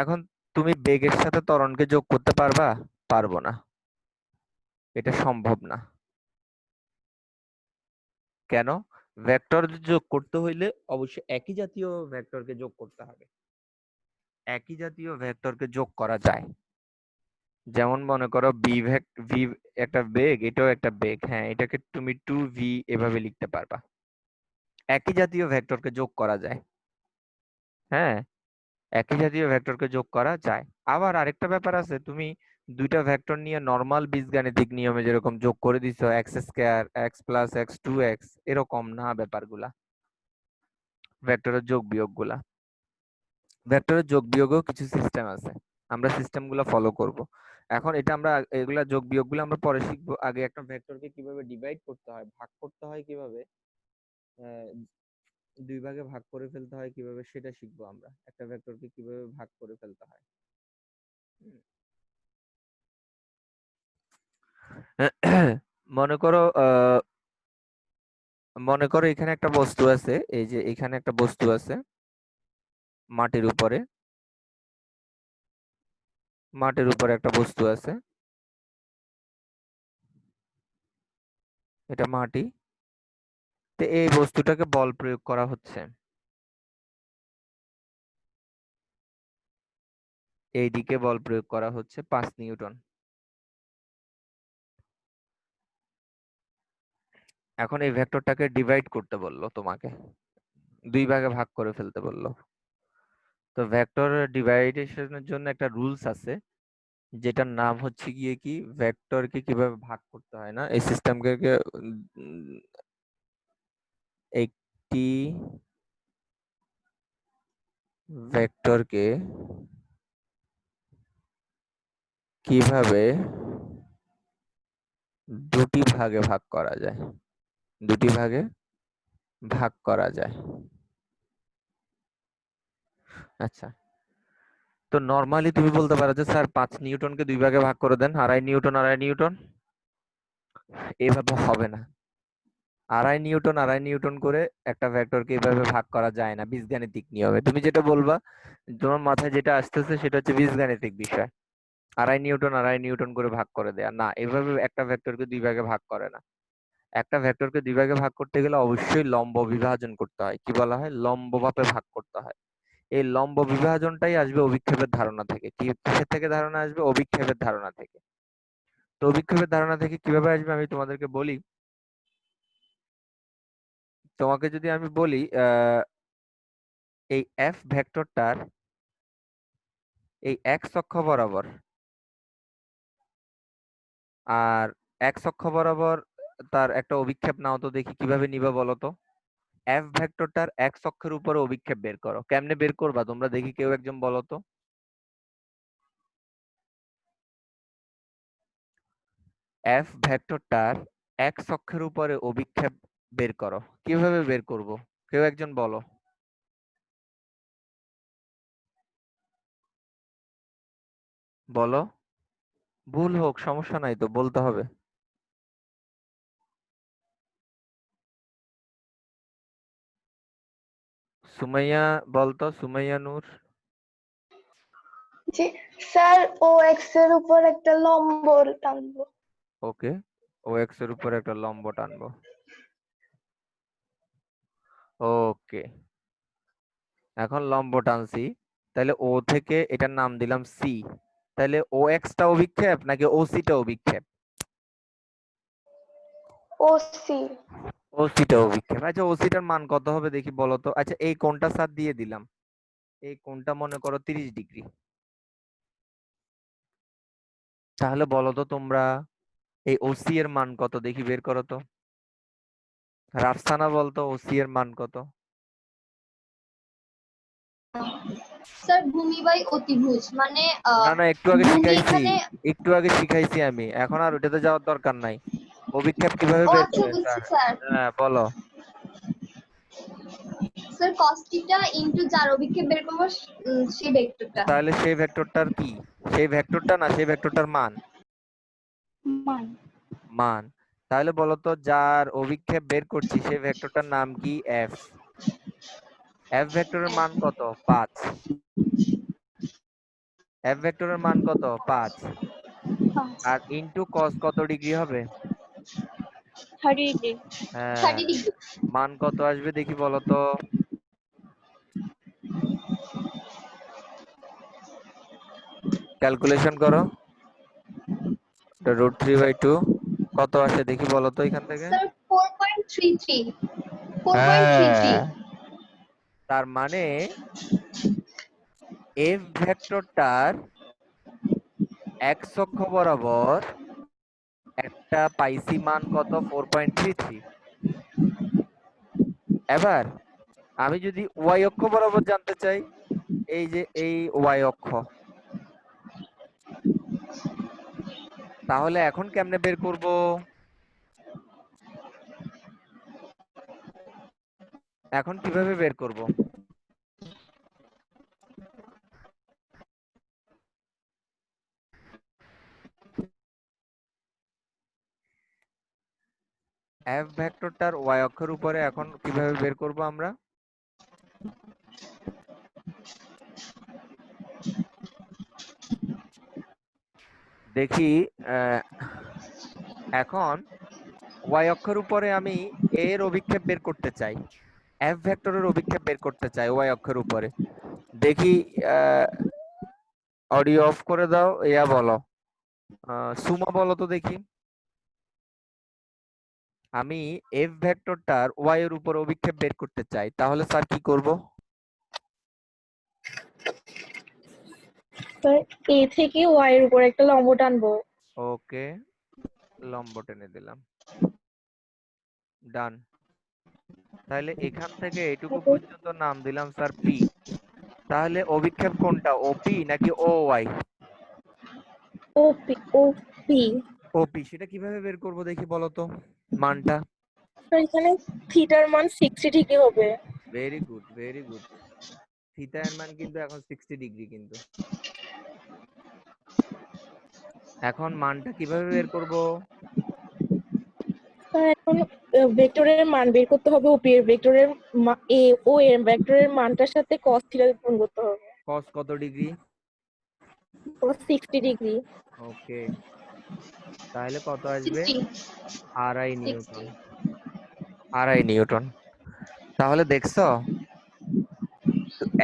এখন তুমি বেগের সাথে ত্বরণকে যোগ করতে পারবা? পারবো না, এটা সম্ভব না। কেন? ভেক্টর যোগ করতে হইলে অবশ্যই একই জাতীয় ভেক্টরকে যোগ করতে হবে। একই জাতীয় ভেক্টরকে যোগ করা যায়। যেমন মনে করো ভি একটা বেগ, এটাও একটা বেগ, হ্যাঁ এটাকে তুমি 2v এভাবে লিখতে পারবা। একই জাতীয় ভেক্টরকে যোগ করা যায়। হ্যাঁ, একই জাতীয় ভেক্টরকে যোগ করা যায়। আবার আরেকটা ব্যাপার আছে, তুমি দুইটা ভেক্টর নিয়ে নরমাল বীজগাণিতিক নিয়মে যেরকম যোগ করে দিছো x square x plus x 2x, এরকম না ব্যাপারগুলা। ভেক্টরের যোগ বিয়োগ গুলা, ভেক্টরের যোগ বিয়োগেও কিছু সিস্টেম আছে, আমরা সিস্টেমগুলো ফলো করব। এখন এটা আমরা এগুলা যোগ বিয়োগগুলো আমরা পরে শিখবো। আগে একটা ভেক্টরকে কিভাবে ডিভাইড করতে হয়, ভাগ করতে হয় কিভাবে, আহ, দুই ভাগে ভাগ করে ফেলতে হয় কিভাবে, সেটা শিখবো আমরা। একটা ভেক্টরকে কিভাবে ভাগ করে ফেলতে হয়। মনে করো মনে করো এখানে একটা বস্তু আছে, এই যে এখানে একটা বস্তু আছে মাটির উপরে, মাটির উপরে একটা বস্তু আছে, এটা মাটি। তো এই বস্তুটাকে বল প্রয়োগ করা হচ্ছে, এইদিকে বল প্রয়োগ করা হচ্ছে 5 নিউটন। এখন এই ভেক্টরটাকে ডিভাইড করতে বললো তোমাকে, দুই ভাগে ভাগ করে ফেলতে বললো। তো ভেক্টর ডিভাইডেশনের জন্য একটা রুলস আছে, যেটার নাম হচ্ছে গিয়ে কি, ভেক্টরকে কিভাবে ভাগ করতে হয় না, এই সিস্টেমকে একটি ভেক্টরকে কিভাবে দুটি ভাগে ভাগ করা যায়, দুটি ভাগে ভাগ করা যায়। আচ্ছা, তো নরমালি তুমি বলতে পারো যে স্যার 5 নিউটনকে দুই ভাগে ভাগ করে দেন, 2.5 নিউটন 2.5 নিউটন। এভাবে হবে না, 2.5 নিউটন 2.5 নিউটন করে একটা ভেক্টরকে এভাবে ভাগ করা যায় না বীজগাণিতিক নিয়মে। তুমি যেটা বলবা, তোমার মাথায় যেটা আসতেছে সেটা হচ্ছে বীজগাণিতিক বিষয়। আড়াই নিউটন করে ভাগ করে দেয়া না, এভাবে একটা ভেক্টরকে দুই ভাগে ভাগ করে না। একটা ভেক্টরকে দুই ভাগে ভাগ করতে গেলে অবশ্যই লম্ব বিভাজন করতে হয়, কি বলা হয়, লম্বভাবে ভাগ করতে হয়। এই লম্ব বিভাজনটাই আসবে অভিক্ষেপের ধারণা থেকে। কিসের থেকে ধারণা আসবে? অভিক্ষেপের ধারণা থেকে। তো অভিক্ষেপের ধারণা থেকে কিভাবে আসবে আমি তোমাদেরকে বলি। তোমাকে যদি আমি বলি এই এফ ভেক্টরটার এই এক্স অক্ষ বরাবর আর এক্স অক্ষ বরাবর তার একটা অভিক্ষেপ নাও তো দেখি, কিভাবে নিবা বলো তো। এফ ভেক্টরটার এক্স অক্ষের উপরে অভিক্ষেপ বের করো। কেমনে বের করবা তোমরা দেখি, কেউ একজন বলো তো। এফ ভেক্টরটার এক্স অক্ষের উপরে অভিক্ষেপ বের করো, কিভাবে বের করব? কেউ একজন বলো। বলো, ভুল হোক সমস্যা নাই তো, বলতে হবে। সুমাইয়া বলতো, সুমাইয়া নূর। জি স্যার, ও এক্স এর উপর একটা লম্ব টানবো। ওকে, ও এক্স এর উপর একটা লম্ব টানবো। ওকে, এখন লম্ব টানছি, তাহলে ও থেকে এটার নাম দিলাম সি। তাহলে ও এক্সটা অভিক্ষেপ নাকি ও সিটা অভিক্ষেপ? ও সি। ও সিটা অভিক্ষেপ। আচ্ছা, ও সিটার মান কত হবে দেখি বলো তো। আচ্ছা, এই কোণটা স্যার দিয়ে দিলাম, এই কোণটা মনে করো 30 ডিগ্রি। তাহলে বলো তো তোমরা, এই ওসি এর মান কত দেখি, বের করো তো। রাফসানা বলতো ওসি এর মান কত? স্যার ভূমি বাই অতিভুজ মানে না না, একটু আগে ভূমি শিখাইছি, এখানে। একটু আগে শিখাইছি আমি, এখন আর ওটাতে যাওয়ার দরকার নাই। অভিক্ষেপ কিভাবে ও বের আচ্ছা, করে বুঝছি স্যার? স্যার। হ্যাঁ বলো। স্যার cos থিটা ইনটু যার অভিক্ষেপ বের করবো সেই ভেক্টরটা। তাহলে সেই ভেক্টরটার কি? সেই ভেক্টরটা না, সেই ভেক্টরটার মান। মান। মান। তাহলে বলো তো, যার অভিক্ষেপ বের করছি সেই ভেক্টরটার নাম কি? এফ। এফ ভেক্টরের মান কত? 5। এফ ভেক্টরের মান কত? 5। 5। আর ইনটু কস কত ডিগ্রি হবে? 30 ডিগ্রি। হ্যাঁ, 30 ডিগ্রি। মান কত আসবে দেখি বলো তো। ক্যালকুলেশন করো, √3/2 কত আসে দেখি বলো তো এখান থেকে। স্যার 4.33। 4.33। হ্যাঁ, তার মানে এফ ভেক্টরটার এক্স অক্ষ বরাবর একটা পাইছি মান কত? 4.33। এবার আমি যদি ওয়াই অক্ষ বরাবর জানতে চাই, এই যে এই ওয়াই অক্ষ, তাহলে এখন কেমনে বের করব? এখন কিভাবে বের করব? এফ ভেক্টরটার ওয়াই অক্ষের উপরে এখন কিভাবে বের করব আমরা? দেখি, এখন ওয়াই অক্ষের উপরে আমি এর অভিক্ষেপ বের করতে চাই, এফ ভেক্টরের অভিক্ষেপ বের করতে চাই ওয়াই অক্ষের উপরে। দেখি, অডিও অফ করে দাও, ইয়া বলো, সুমা বলো তো দেখি। আমি এফ ভেক্টরটার ওয়াই এর উপর অভিক্ষেপ বের করতে চাই, তাহলে স্যার কি করব? স্যার এ থেকে ওয়াই এর উপর একটা লম্ব টানবো। ওকে, লম্ব টেনে দিলাম, ডান। তাহলে এখান থেকে এটুকু তারপর পর্যন্ত নাম দিলাম স্যার পি। তাহলে অভিক্ষেপ কোনটা, ওপি নাকি ও ওয়াই? O P. ওপি। সেটা কিভাবে বের করব দেখি বলো তো, মানটা। স্যার এখানে থিটার মান 60 ডিগ্রি হবে। Very good, very good. Theta এর মান কিন্তু এখন 60 ডিগ্রি কিন্তু। এখন মানটা কিভাবে বের করব? স্যার এখন ভেক্টরের মান বের করতে হবে, ওপি এর ভেক্টরের ও এর ভেক্টরের মানটার সাথে cos থিটা গুণ করতে হবে। কস কত ডিগ্রি? cos 60 degree. ওকে, তাহলে কত আসবে? 60 আড়াই নিউটন। 60 আড়াই নিউটন। তাহলে দেখছো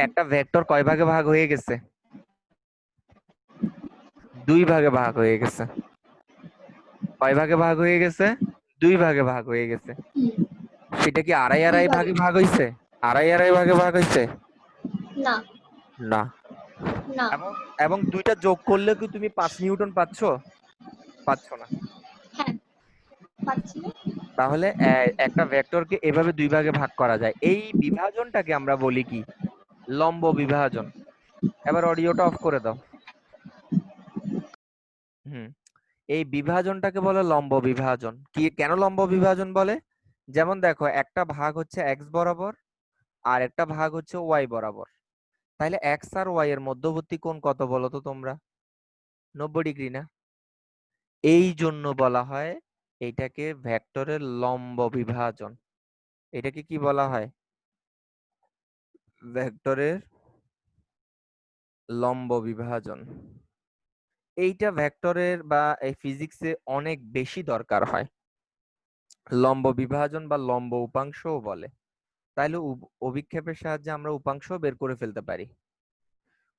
একটা ভেক্টর কয় ভাগে ভাগ হয়ে গেছে? দুই ভাগে ভাগ হয়ে গেছে। কয় ভাগে ভাগ হয়ে গেছে? দুই ভাগে ভাগ হয়ে গেছে। সেটা কি আড়াই দুই আড়াই ভাগে ভাগে ভাগ হইছে? আড়াই আড়াই ভাগে ভাগ হইছে? না না। না এবং এবং দুইটা যোগ করলে কি তুমি 5 নিউটন পাচ্ছো? পাচ্ছ না। হ্যাঁ পাচ্ছি না তাহলে একটা ভেক্টরকে এভাবে দুই ভাগে ভাগ করা যায়। এই বিভাজনটাকে আমরা বলি কি? লম্ব বিভাজন। এবার অডিওটা অফ করে দাও। হুম, এই বিভাজনটাকে বলে লম্ব বিভাজন। কি কেন লম্ব বিভাজন বলে? যেমন দেখো, একটা ভাগ হচ্ছে এক্স বরাবর আর একটা ভাগ হচ্ছে ওয়াই বরাবর। তাহলে এক্স আর ওয়াই এর মধ্যবর্তী কোণ কত বলো তো তোমরা? 90 ডিগ্রি না? এই জন্য বলা হয় এইটাকে ভেক্টরের লম্ব বিভাজন। এটাকে কি বলা হয়? ভেক্টরের লম্ব বিভাজন। এইটা ভেক্টরের বা এই ফিজিক্সে অনেক বেশি দরকার হয়। লম্ব বিভাজন বা লম্ব উপাংশও বলে। তাইলে অভিক্ষেপের সাহায্যে আমরা উপাংশ বের করে ফেলতে পারি।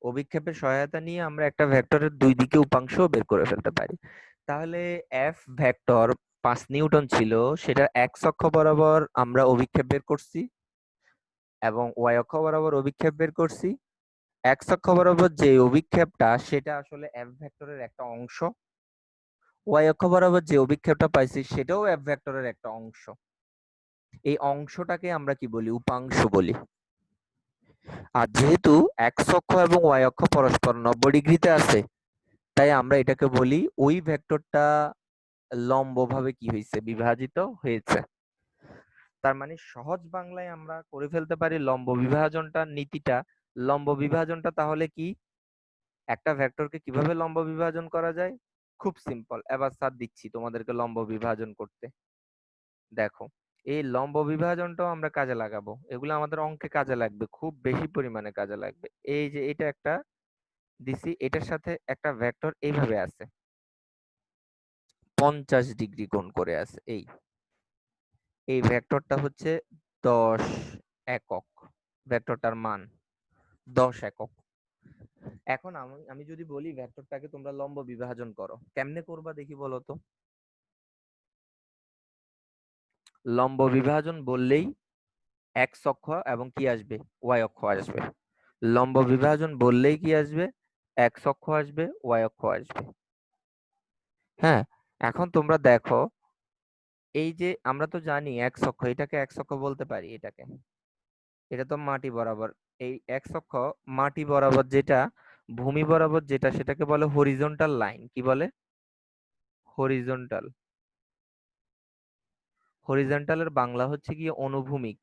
অভিক্ষেপের সহায়তা নিয়ে আমরা একটা ভেক্টরের দুই দিকে উপাংশ বের করে ফেলতে পারি। তাহলে এফ ভেক্টর 5 নিউটন ছিল, সেটা এক্স অক্ষ বরাবর আমরা অভিক্ষেপ বের করছি এবং ওয়াই অক্ষ বরাবর অভিক্ষেপ বের করছি। এক্স অক্ষ বরাবর যে অভিক্ষেপটা সেটা আসলে এফ ভেক্টরের একটা অংশ। ওয়াই অক্ষ বরাবর যে অভিক্ষেপটা পাইছি সেটাও এফ ভেক্টরের একটা অংশ। এই অংশটাকে আমরা কি বলি? উপাংশ বলি। আর যেহেতু এক্স অক্ষ এবং ওয়াই অক্ষ পরস্পর 90 ডিগ্রিতে আছে, তাই আমরা এটাকে বলি ওই ভেক্টরটা লম্বভাবে কি হয়েছে? বিভাজিত হয়েছে। তার মানে সহজ বাংলায় আমরা করে ফেলতে পারি লম্ব বিভাজনটা, নীতিটা। লম্ব বিভাজনটা তাহলে কি? একটা ভেক্টরকে কিভাবে লম্ব বিভাজন করা যায়? খুব সিম্পল। এবার স্যার দিচ্ছি তোমাদেরকে লম্ব বিভাজন করতে। দেখো, এই লম্ব বিভাজনটাও আমরা কাজে লাগাবো। এগুলো আমাদের অঙ্কে কাজে লাগবে, খুব বেশি পরিমাণে কাজে লাগবে। এই যে এটা একটা দিছি, এটার সাথে একটা ভেক্টর এইভাবে আছে, 50 ডিগ্রি কোণ করে আছে। এই ভেক্টরটা হচ্ছে 10 একক। ভেক্টরটার মান 10 একক। এখন আমি যদি বলি ভেক্টরটাকে তোমরা লম্ব বিভাজন করো, কেমনে করবা দেখি বলো তো? লম্ব বিভাজন বললেই এক্স অক্ষ এবং কি আসবে? ওয়াই অক্ষ আসবে। লম্ব বিভাজন বললেই কি আসবে? এক্স অক্ষ আসবে, ওয়াই অক্ষ আসবে। হ্যাঁ, এখন তোমরা দেখো, এই যে আমরা তো জানি এক্স অক্ষ, এটাকে এক্স অক্ষ বলতে পারি। এটা তো মাটি বরাবর। এই এক্স অক্ষ মাটি বরাবর যেটা, ভূমি বরাবর যেটা, সেটাকে বলে হরিজন্টাল লাইন। কি বলে? হরিজন্টাল। হরিজন্টালের বাংলা হচ্ছে গিয়ে অনুভূমিক।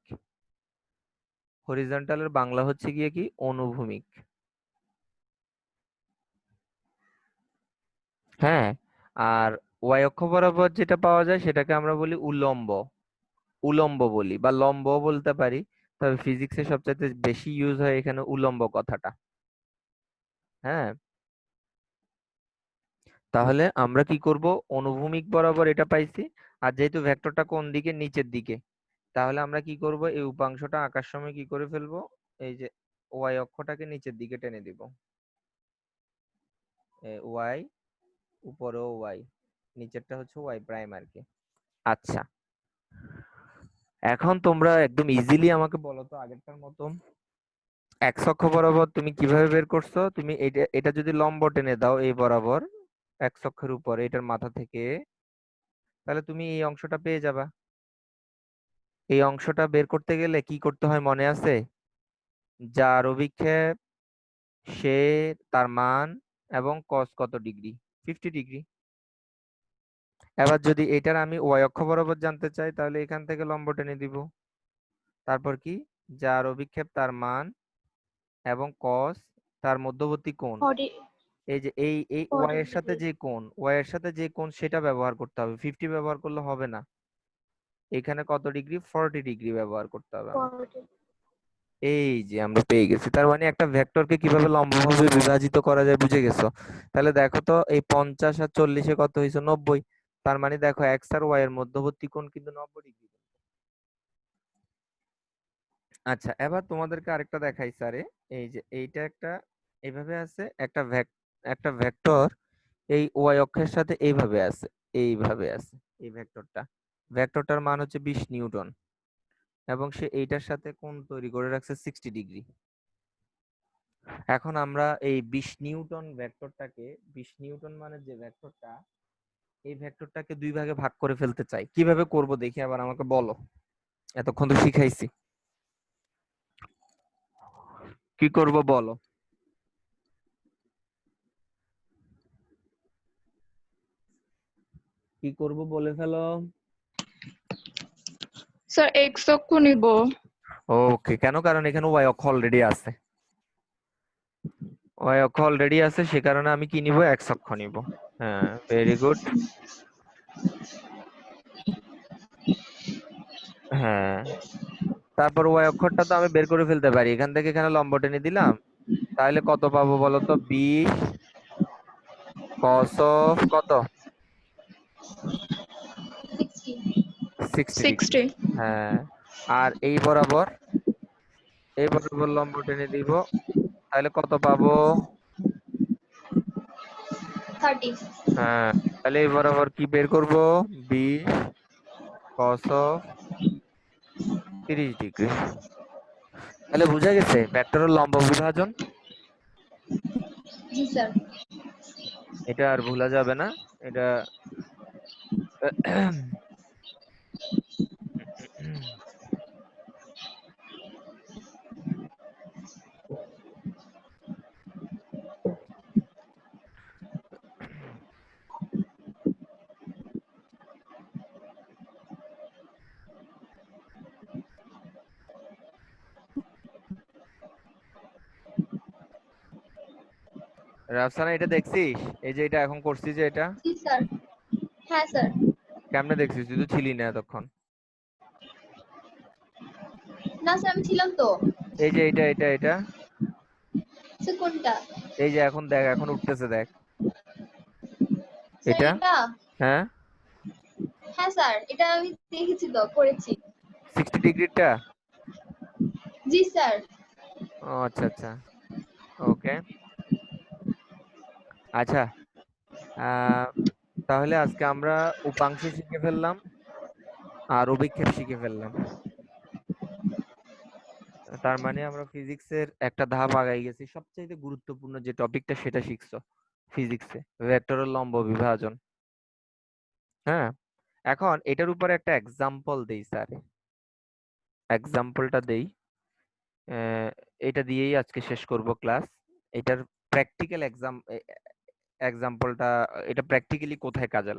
হরিজন্টালের বাংলা হচ্ছে গিয়ে কি? অনুভূমিক। হ্যাঁ, আর ওয়াই অক্ষ বরাবর যেটা পাওয়া যায় সেটাকে আমরা বলি উল্লম্ব। উলম্ব বলি বা লম্ব বলতে পারি, তবে ফিজিক্সে সবচেয়ে বেশি ইউজ হয় এখানে উলম্ব কথাটা। হ্যাঁ, তাহলে আমরা কি করব? অনুভূমিক বরাবর এটা পাইছি, আর যেহেতু ভেক্টরটা কোন দিকে? নিচের দিকে। তাহলে আমরা কি করব? এই উপাংশটা আঁকার সময় কি করে ফেলবো? এই যে ওয়াই অক্ষটাকে নিচের দিকে টেনে দিব। ওয়াই, উপরেও ওয়াই, নিচেরটা হচ্ছে ওয়াই প্রাইম আর কি। আচ্ছা, এখন তোমরা একদম ইজিলি আমাকে বলো তো, আগেরটার মতো এক্স অক্ষ বরাবর তুমি কিভাবে বের করছো? তুমি এটা এটা যদি লম্ব টেনে দাও এই বরাবর এক্স অক্ষের উপরে, এটার মাথা থেকে, তাহলে তুমি এই অংশটা পেয়ে যাবা। এই অংশটা বের করতে গেলে কি করতে হয় মনে আছে? যার অভিক্ষেপ, সে, তার মান এবং cos কত ডিগ্রি? 50 ডিগ্রি। এবার যদি এটার আমি ওয়াই অক্ষ বরাবর জানতে চাই, তাহলে এখান থেকে লম্ব টেনে দিব। তারপর কি? যার অভিক্ষেপ, তার মান এবং cos, তার মধ্যবর্তী কোণ। হরি এই যে এই ওয়াই এর সাথে যে কোণ, ওয়াই এর সাথে যে কোণ সেটা ব্যবহার করতে হবে। 50 ব্যবহার করলে হবে না। এখানে কত ডিগ্রি? 40 ডিগ্রি ব্যবহার করতে হবে আমাকে। হরি এই যে আমরা পেয়ে গেছি, তার মানে একটা ভেক্টরকে কিভাবে লম্বভাবে বিভাজিত করা যায় বুঝে গেছো? তাহলে দেখো তো এই 50 আর 40-এ কত হয়েছে? 90। তার মানে দেখো এক্স আর ওয়াই এর মধ্যবর্তী কোণ কিন্তু 90 ডিগ্রি। আচ্ছা, এবার তোমাদেরকে আরেকটা দেখাই স্যারে। এই যে এইটা একটা এইভাবে আছে, একটা ভেক্টর এই ওয়াই অক্ষের সাথে এইভাবে আছে এই ভেক্টরটার মান হচ্ছে 20 নিউটন, এবং সে এইটার সাথে কোণ তৈরি করে রাখছে 60 ডিগ্রি। এখন আমরা এই 20 নিউটন ভেক্টরটাকে, 20 নিউটন মানে যে ভেক্টরটা, এই ভেক্টরটাকে দুই ভাগে ভাগ করে ফেলতে চাই। কিভাবে করব দেখি, আবার আমাকে বলো। এতক্ষণ তো শিখাইছি, কি করব বলো। কি করব বলে ফেলো। স্যার এক্স অক্ষ নিব। ওকে, কেন? কারণ এখানে ওয়াই অক্ষ অলরেডি আছে, ওয়াই অক্ষ অলরেডি আছে, সে কারণে আমি কি নিব? এক্স অক্ষ নিব। হ্যাঁ, ভেরি গুড। হ্যাঁ, তারপর ওয়াই অক্ষরটা তো আমি বের করে ফেলতে পারি, এখান থেকে এখানে লম্ব টেনে দিলাম। তাহলে কত পাবো বলো তো? 20 cos অফ কত? 60। 60 ডিগ্রি। 60। হ্যাঁ, আর এই বরাবর লম্ব টেনে দিব, তাহলে কত পাবো? 30। হ্যাঁ, তাহলে এই বরাবর কি বের করব? 20 cos অফ 30 ডিগ্রি। তাহলে বোঝা গেছে ভেক্টরের লম্ব বিভাজন। জি স্যার। এটা আর ভুলা যাবে না। এটা রাফসানা, এটা দেখছিস? এই যে এটা এখন করছি যে এটা জি স্যার। হ্যাঁ স্যার। কেমনে দেখছিস? তুই তো ছিলি না এতক্ষণ। না স্যার আমি ছিলাম তো। এই যে এটা স্যার কোনটা? এই যে এখন দেখ, এখন উঠতেছে দেখ স্যার এটা। এটা? হ্যাঁ, হ্যাঁ স্যার, এটা আমি দেখেছি তো, করেছি। 60 ডিগ্রিটা। জি স্যার। ও আচ্ছা আচ্ছা, ওকে। আচ্ছা, আহ তাহলে আজকে আমরা উপাংশ শিখে ফেললাম আর অভিক্ষেপ শিখে ফেললাম। তার মানে আমরা ফিজিক্সের একটা ধাপ আগাই গেছি। সবচেয়ে গুরুত্বপূর্ণ যে টপিকটা সেটা শিখছো ফিজিক্সে, ভেক্টরের লম্ব বিভাজন। হ্যাঁ, এখন এটার উপরে একটা এক্সাম্পল দেই স্যার, এক্সাম্পলটা দেই। আহ, এটা দিয়েই আজকে শেষ করব ক্লাস। এটার প্র্যাকটিক্যাল এক্সাম্পলটা, এটা প্র্যাকটিক্যালি কোথায় কাজে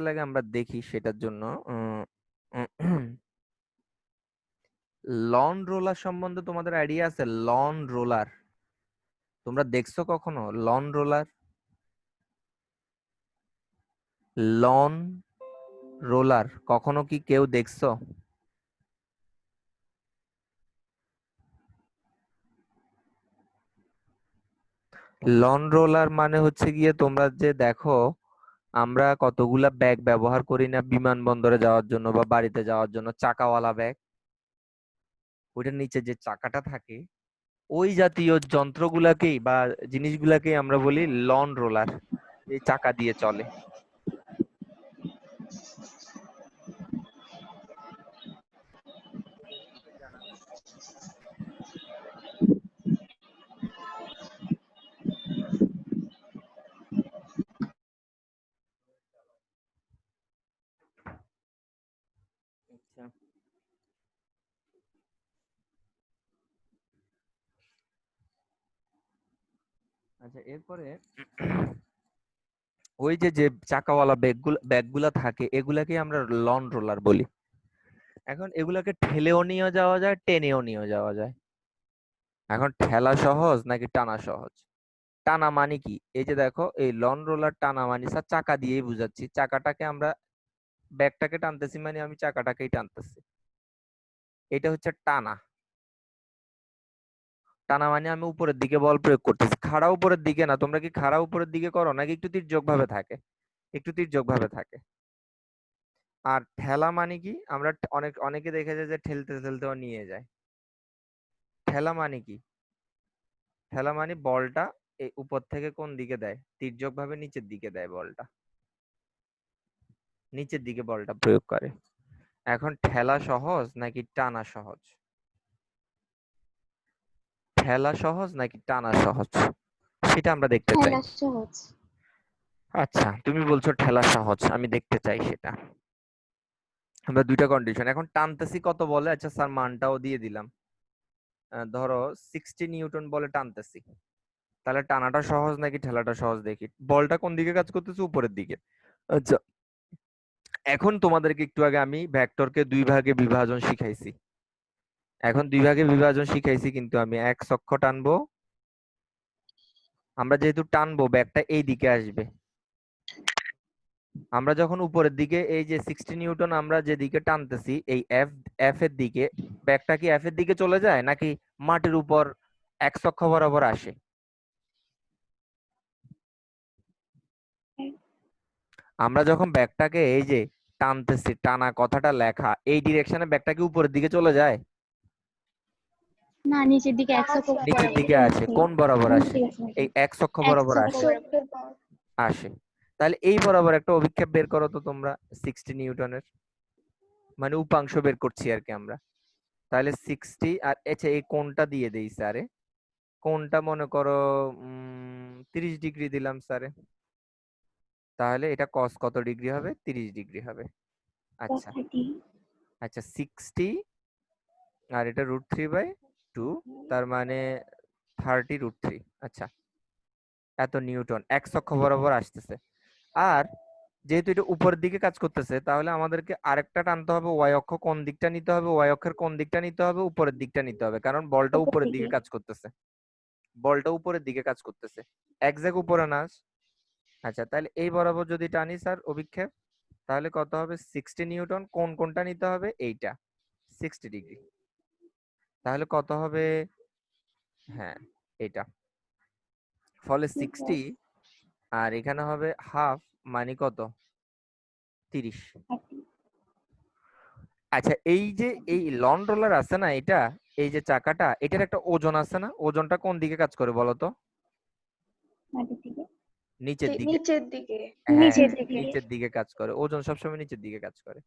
লাগে, আমরা দেখি সেটার জন্য। লন রোলার সম্বন্ধে তোমাদের আইডিয়া আছে? লন রোলার তোমরা দেখছো কখনো? লন রোলার, লন রোলার কখনো কি কেউ দেখছো? লন রোলার মানে হচ্ছে গিয়ে, তোমরা যে দেখো আমরা কতগুলা ব্যাগ ব্যবহার করি না বিমানবন্দরে যাওয়ার জন্য বা বাড়িতে যাওয়ার জন্য, চাকাওয়ালা ব্যাগ, ওইটার নিচে যে চাকাটা থাকে, ওই জাতীয় যন্ত্রগুলাকেই বা জিনিসগুলাকেই আমরা বলি লন রোলার, এই চাকা দিয়ে চলে। আচ্ছা, আচ্ছা, এরপরে ওই যে যে চাকাওয়ালা ব্যাগগুলা থাকে, এগুলাকে আমরা লন রোলার বলি। এখন এগুলাকে ঠেলেও নিয়ে যাওয়া যায়, টেনেও নিয়ে যাওয়া যায়। এখন ঠেলা সহজ নাকি টানা সহজ? টানা মানে কি? এই যে দেখো, এই লন রোলার টানা মানে, স্যার চাকা দিয়েই বুঝাচ্ছি, চাকাটাকে আমরা ব্যাগটাকে টানতেছি মানে আমি চাকাটাকেই টানতেছি। এটা হচ্ছে টানা। টানা মানে আমি উপরের দিকে বল প্রয়োগ করতেছি। খাড়া উপরের দিকে না, তোমরা কি খাড়া উপরের দিকে করো নাকি একটু তির্যক ভাবে থাকে? একটু তির্যক ভাবে থাকে। আর ঠেলা মানে কি, আমরা অনেকে দেখে যায় যে ঠেলতে ঠেলতেও নিয়ে যায়। ঠেলা মানে কি? ঠেলা মানে বলটা এই উপর থেকে কোন দিকে দেয়, তির্যক ভাবে নিচের দিকে দেয় বলটা, নিচের দিকে বলটা প্রয়োগ করে। এখন ঠেলা সহজ নাকি টানা সহজ? ঠেলা সহজ নাকি টানা সহজ, সেটা আমরা দেখতে চাই। খেলা সহজ। আচ্ছা, তুমি বলছো ঠেলা সহজ, আমি দেখতে চাই সেটা। আমরা দুইটা কন্ডিশন, এখন টানতেছি কত বলে, আচ্ছা স্যার মানটাও দিয়ে দিলাম। ধরো 60 নিউটন বলে টানতেছি, তাহলে টানাটা সহজ নাকি ঠেলাটা সহজ দেখি। বলটা কোন দিকে কাজ করতেছে, উপরের দিকে। আচ্ছা, এখন তোমাদেরকে একটু আগে আমি ভেক্টরকে দুই ভাগে বিভাজন শিখাইছি। এখন দুই ভাগে বিভাজন শিখাইছি, কিন্তু আমি এক অক্ষ টানবো। আমরা যেহেতু টানবো, ব্যাগটা এই দিকে আসবে। আমরা যখন উপরের দিকে এই যে 60 নিউটন আমরা যেদিকে টানতেছি, এই এফ এফ এর দিকে, ব্যাগটা কি এফ এর দিকে চলে যায় নাকি মাটির উপর এক অক্ষ বরাবর আসে? আমরা যখন ব্যাগটাকে এই যে টানতেছি, টানা কথাটা লেখা এই ডিরেকশনে, ব্যাগটা কি উপরের দিকে চলে যায়? না, নিচের দিকে 100 নিচের দিকে আসে। কোন বরাবর আসে? এই এক অক্ষ বরাবর 100 আসে। আসে। তাহলে এই বরাবর একটা অভিক্ষেপ বের করো তো তোমরা 60 নিউটনের, মানে উপাংশ বের করছি আর কি আমরা। তাহলে 60 আর আচ্ছা এই কোণটা দিয়ে দেই স্যারে। কোণটা মনে করো 30 ডিগ্রি দিলাম স্যারে। তাহলে এটা cos কত ডিগ্রি হবে? 30 ডিগ্রি হবে। আচ্ছা আচ্ছা 60 আর এটা √3/2, তার মানে 30√3। আচ্ছা, এত নিউটন এক অক্ষ বরাবর আসতেছে। আর যেহেতু এটা উপরের দিকে কাজ করতেছে, তাহলে আমাদেরকে আরেকটা টানতে হবে, ওয়াই অক্ষ কোন দিকটা নিতে হবে, ওয়াই অক্ষের কোন দিকটা নিতে হবে, উপরের দিকটা নিতে হবে, কারণ বলটা উপরের দিকে কাজ করতেছে। বলটা উপরের দিকে কাজ করতেছে, একজ্যাক্ট উপরে না। আচ্ছা, তাহলে এই বরাবর যদি টানি স্যার অভিক্ষেপ, তাহলে কত হবে? 60 নিউটন। কোনটা নিতে হবে? এইটা 60 ডিগ্রি। তাহলে কত হবে? হ্যাঁ, এটা। ফলে 60 আর এখানে হবে হাফ, মানে কত? 30। আচ্ছা, এই যে এই লন রোলার আছে না, এটা এই যে চাকাটা, এটার একটা ওজন আছে না? ওজনটা কোন দিকে কাজ করে বলো তো? নিচের দিকে। নিচের দিকে। হ্যাঁ, দিকে। নিচের দিকে কাজ করে। ওজন সবসময় নিচের দিকে কাজ করে।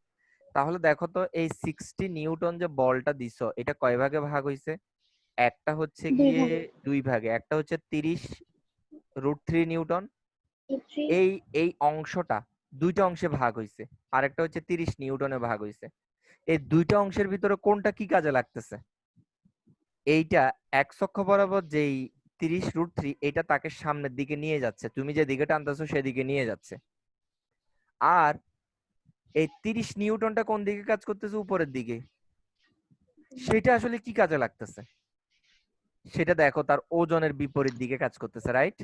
তাহলে দেখো তো, এই 60 নিউটন যে বলটা দিছো, এটা কয় ভাগে ভাগ হইছে? একটা হচ্ছে গিয়ে দুই ভাগে। একটা হচ্ছে 30√3 নিউটন। এই এই অংশটা দুইটা অংশে ভাগ হইছে। আরেকটা হচ্ছে 30 নিউটনে ভাগ হইছে। এই দুইটা অংশের ভিতরে কোনটা কি কাজে লাগতেছে? এইটা এক অক্ষ বরাবর যেই 30√3, এটা তাকে সামনের দিকে নিয়ে যাচ্ছে, তুমি যে দিকে টানতেছো সেদিকে নিয়ে যাচ্ছে। আর এই 30 নিউটনটা কোন দিকে কাজ করতেছে? উপরের দিকে। সেটা আসলে কি কাজে লাগতেছে সেটা দেখো, তার ওজনের বিপরীত দিকে কাজ করতেছে, রাইট?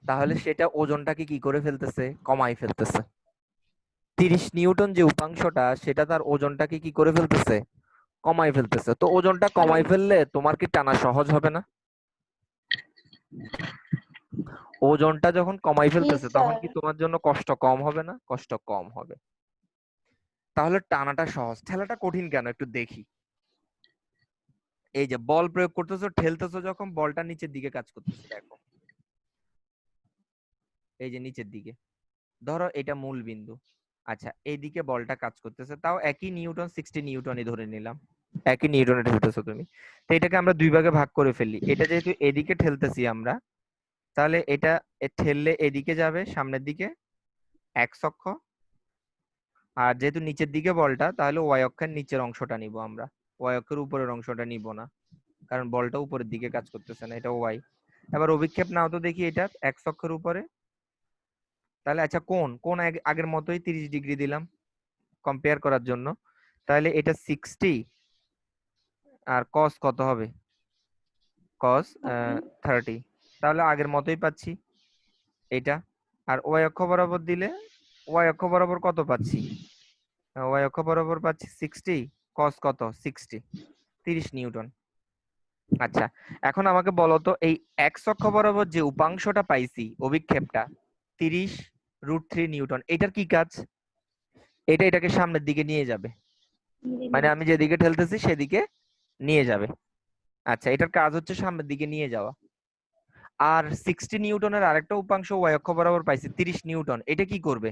তাহলে সেটা ওজনটাকে কি করে ফেলতেছে? কমাই ফেলতেছে। 30 নিউটন যে উপাংশটা, সেটা তার ওজনটাকে কি করে ফেলতেছে? কমাই ফেলতেছে। তো ওজনটা কমাই ফেললে তোমার কি টানা সহজ হবে না? ওজনটা যখন কমাই ফেলতেছে, তখন কি তোমার জন্য কষ্ট কম হবে না? কষ্ট কম হবে। তাহলে টানাটা সহজ, ঠেলাটা কঠিন কেন একটু দেখি। এই যে বল প্রয়োগ করতেছো, ঠেলতেছো, যখন বলটা নিচের দিকে কাজ করতেছে, দেখো এই যে নিচের দিকে, ধরো এটা মূল বিন্দু। আচ্ছা, এইদিকে বলটা কাজ করতেছে, তাও একই নিউটন, 60 নিউটনই ধরে নিলাম, একই নিউটনে ঠেলতেছো তুমি। তো এটাকে আমরা দুই ভাগে ভাগ করে ফেলি। এটা যেহেতু এদিকে ঠেলতেছি আমরা, তাহলে এটা ঠেললে এদিকে যাবে, সামনের দিকে এক অক্ষ। আর যেহেতু নিচের দিকে বলটা, তাহলে ওয়াই অক্ষের নিচের অংশটা নিব আমরা, ওয়াই অক্ষের উপরের অংশটা নিব না, কারণ বলটা উপরের দিকে কাজ করতেছে না, এটা ওয়াই। এবার অভিক্ষেপ নাও তো দেখি এটা এক অক্ষের উপরে। তাহলে আচ্ছা, কোন কোন আগের মতোই 30 ডিগ্রি দিলাম কম্পেয়ার করার জন্য। তাহলে এটা 60 আর cos কত হবে? cos 30। তাহলে আগের মতোই পাচ্ছি এটা। আর ওয়াই অক্ষ বরাবর দিলে ওয়াই অক্ষ বরাবর কত পাচ্ছি? y অক্ষ বরাবর পাচ্ছি 60, cos কত 60, 30 নিউটন। আচ্ছা, এখন আমাকে বলো তো এই x অক্ষ বরাবর যে উপাংশটা পাইছি অভিক্ষেপটা 30√3 নিউটন, এটার কি কাজ? এটাকে সামনের দিকে নিয়ে যাবে, মানে আমি যেদিকে ঠেলতেছি সেদিকে নিয়ে যাবে। আচ্ছা, এটার কাজ হচ্ছে সামনের দিকে নিয়ে যাওয়া। আর 60 নিউটনের আরেকটা উপাংশ y অক্ষ বরাবর পাইছি 30 নিউটন, এটা কি করবে?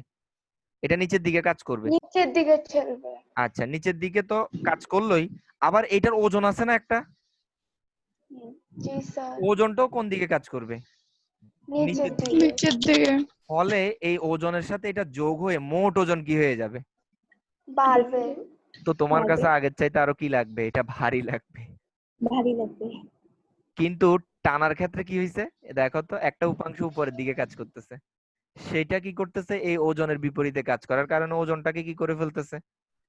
এটা নিচের দিকে কাজ করবে। নিচের দিকে ঠেলবে। আচ্ছা, নিচের দিকে তো কাজ করলোই, আবার এটার ওজন আছে না একটা, জি স্যার, ওজনটাও কোন দিকে কাজ করবে? নিচের দিকে। নিচের দিকে। ফলে এই ওজনের সাথে এটা যোগ হয়ে মোট ওজন কি হয়ে যাবে? বাড়বে। তো তোমার কাছে বাড়বে। আগের চাইতে আরো কি লাগবে? এটা ভারী লাগবে। ভারী লাগবে। কিন্তু টানার ক্ষেত্রে কি হয়েছে দেখো তো, একটা উপাংশ উপরের দিকে কাজ করতেছে, সেটা কি করতেছে? এই ওজনের বিপরীতে কাজ করার কারণে ওজনটাকে কি করে ফেলতেছে?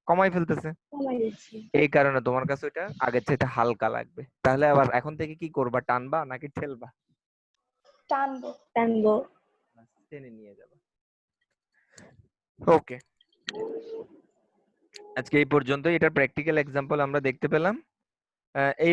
কমাই ফেলতেছে। কমাই দিচ্ছি। এই কারণে তোমার কাছে ওটা আগের চাইতে হালকা লাগবে। তাহলে আবার এখন থেকে কি করবা, টানবা নাকি ঠেলবা? টানবো। টানবো। টেনে নিয়ে যাবা। ওকে, আজকে এই পর্যন্ত। এটার প্র্যাকটিক্যাল এক্সাম্পল আমরা দেখতে পেলাম। এই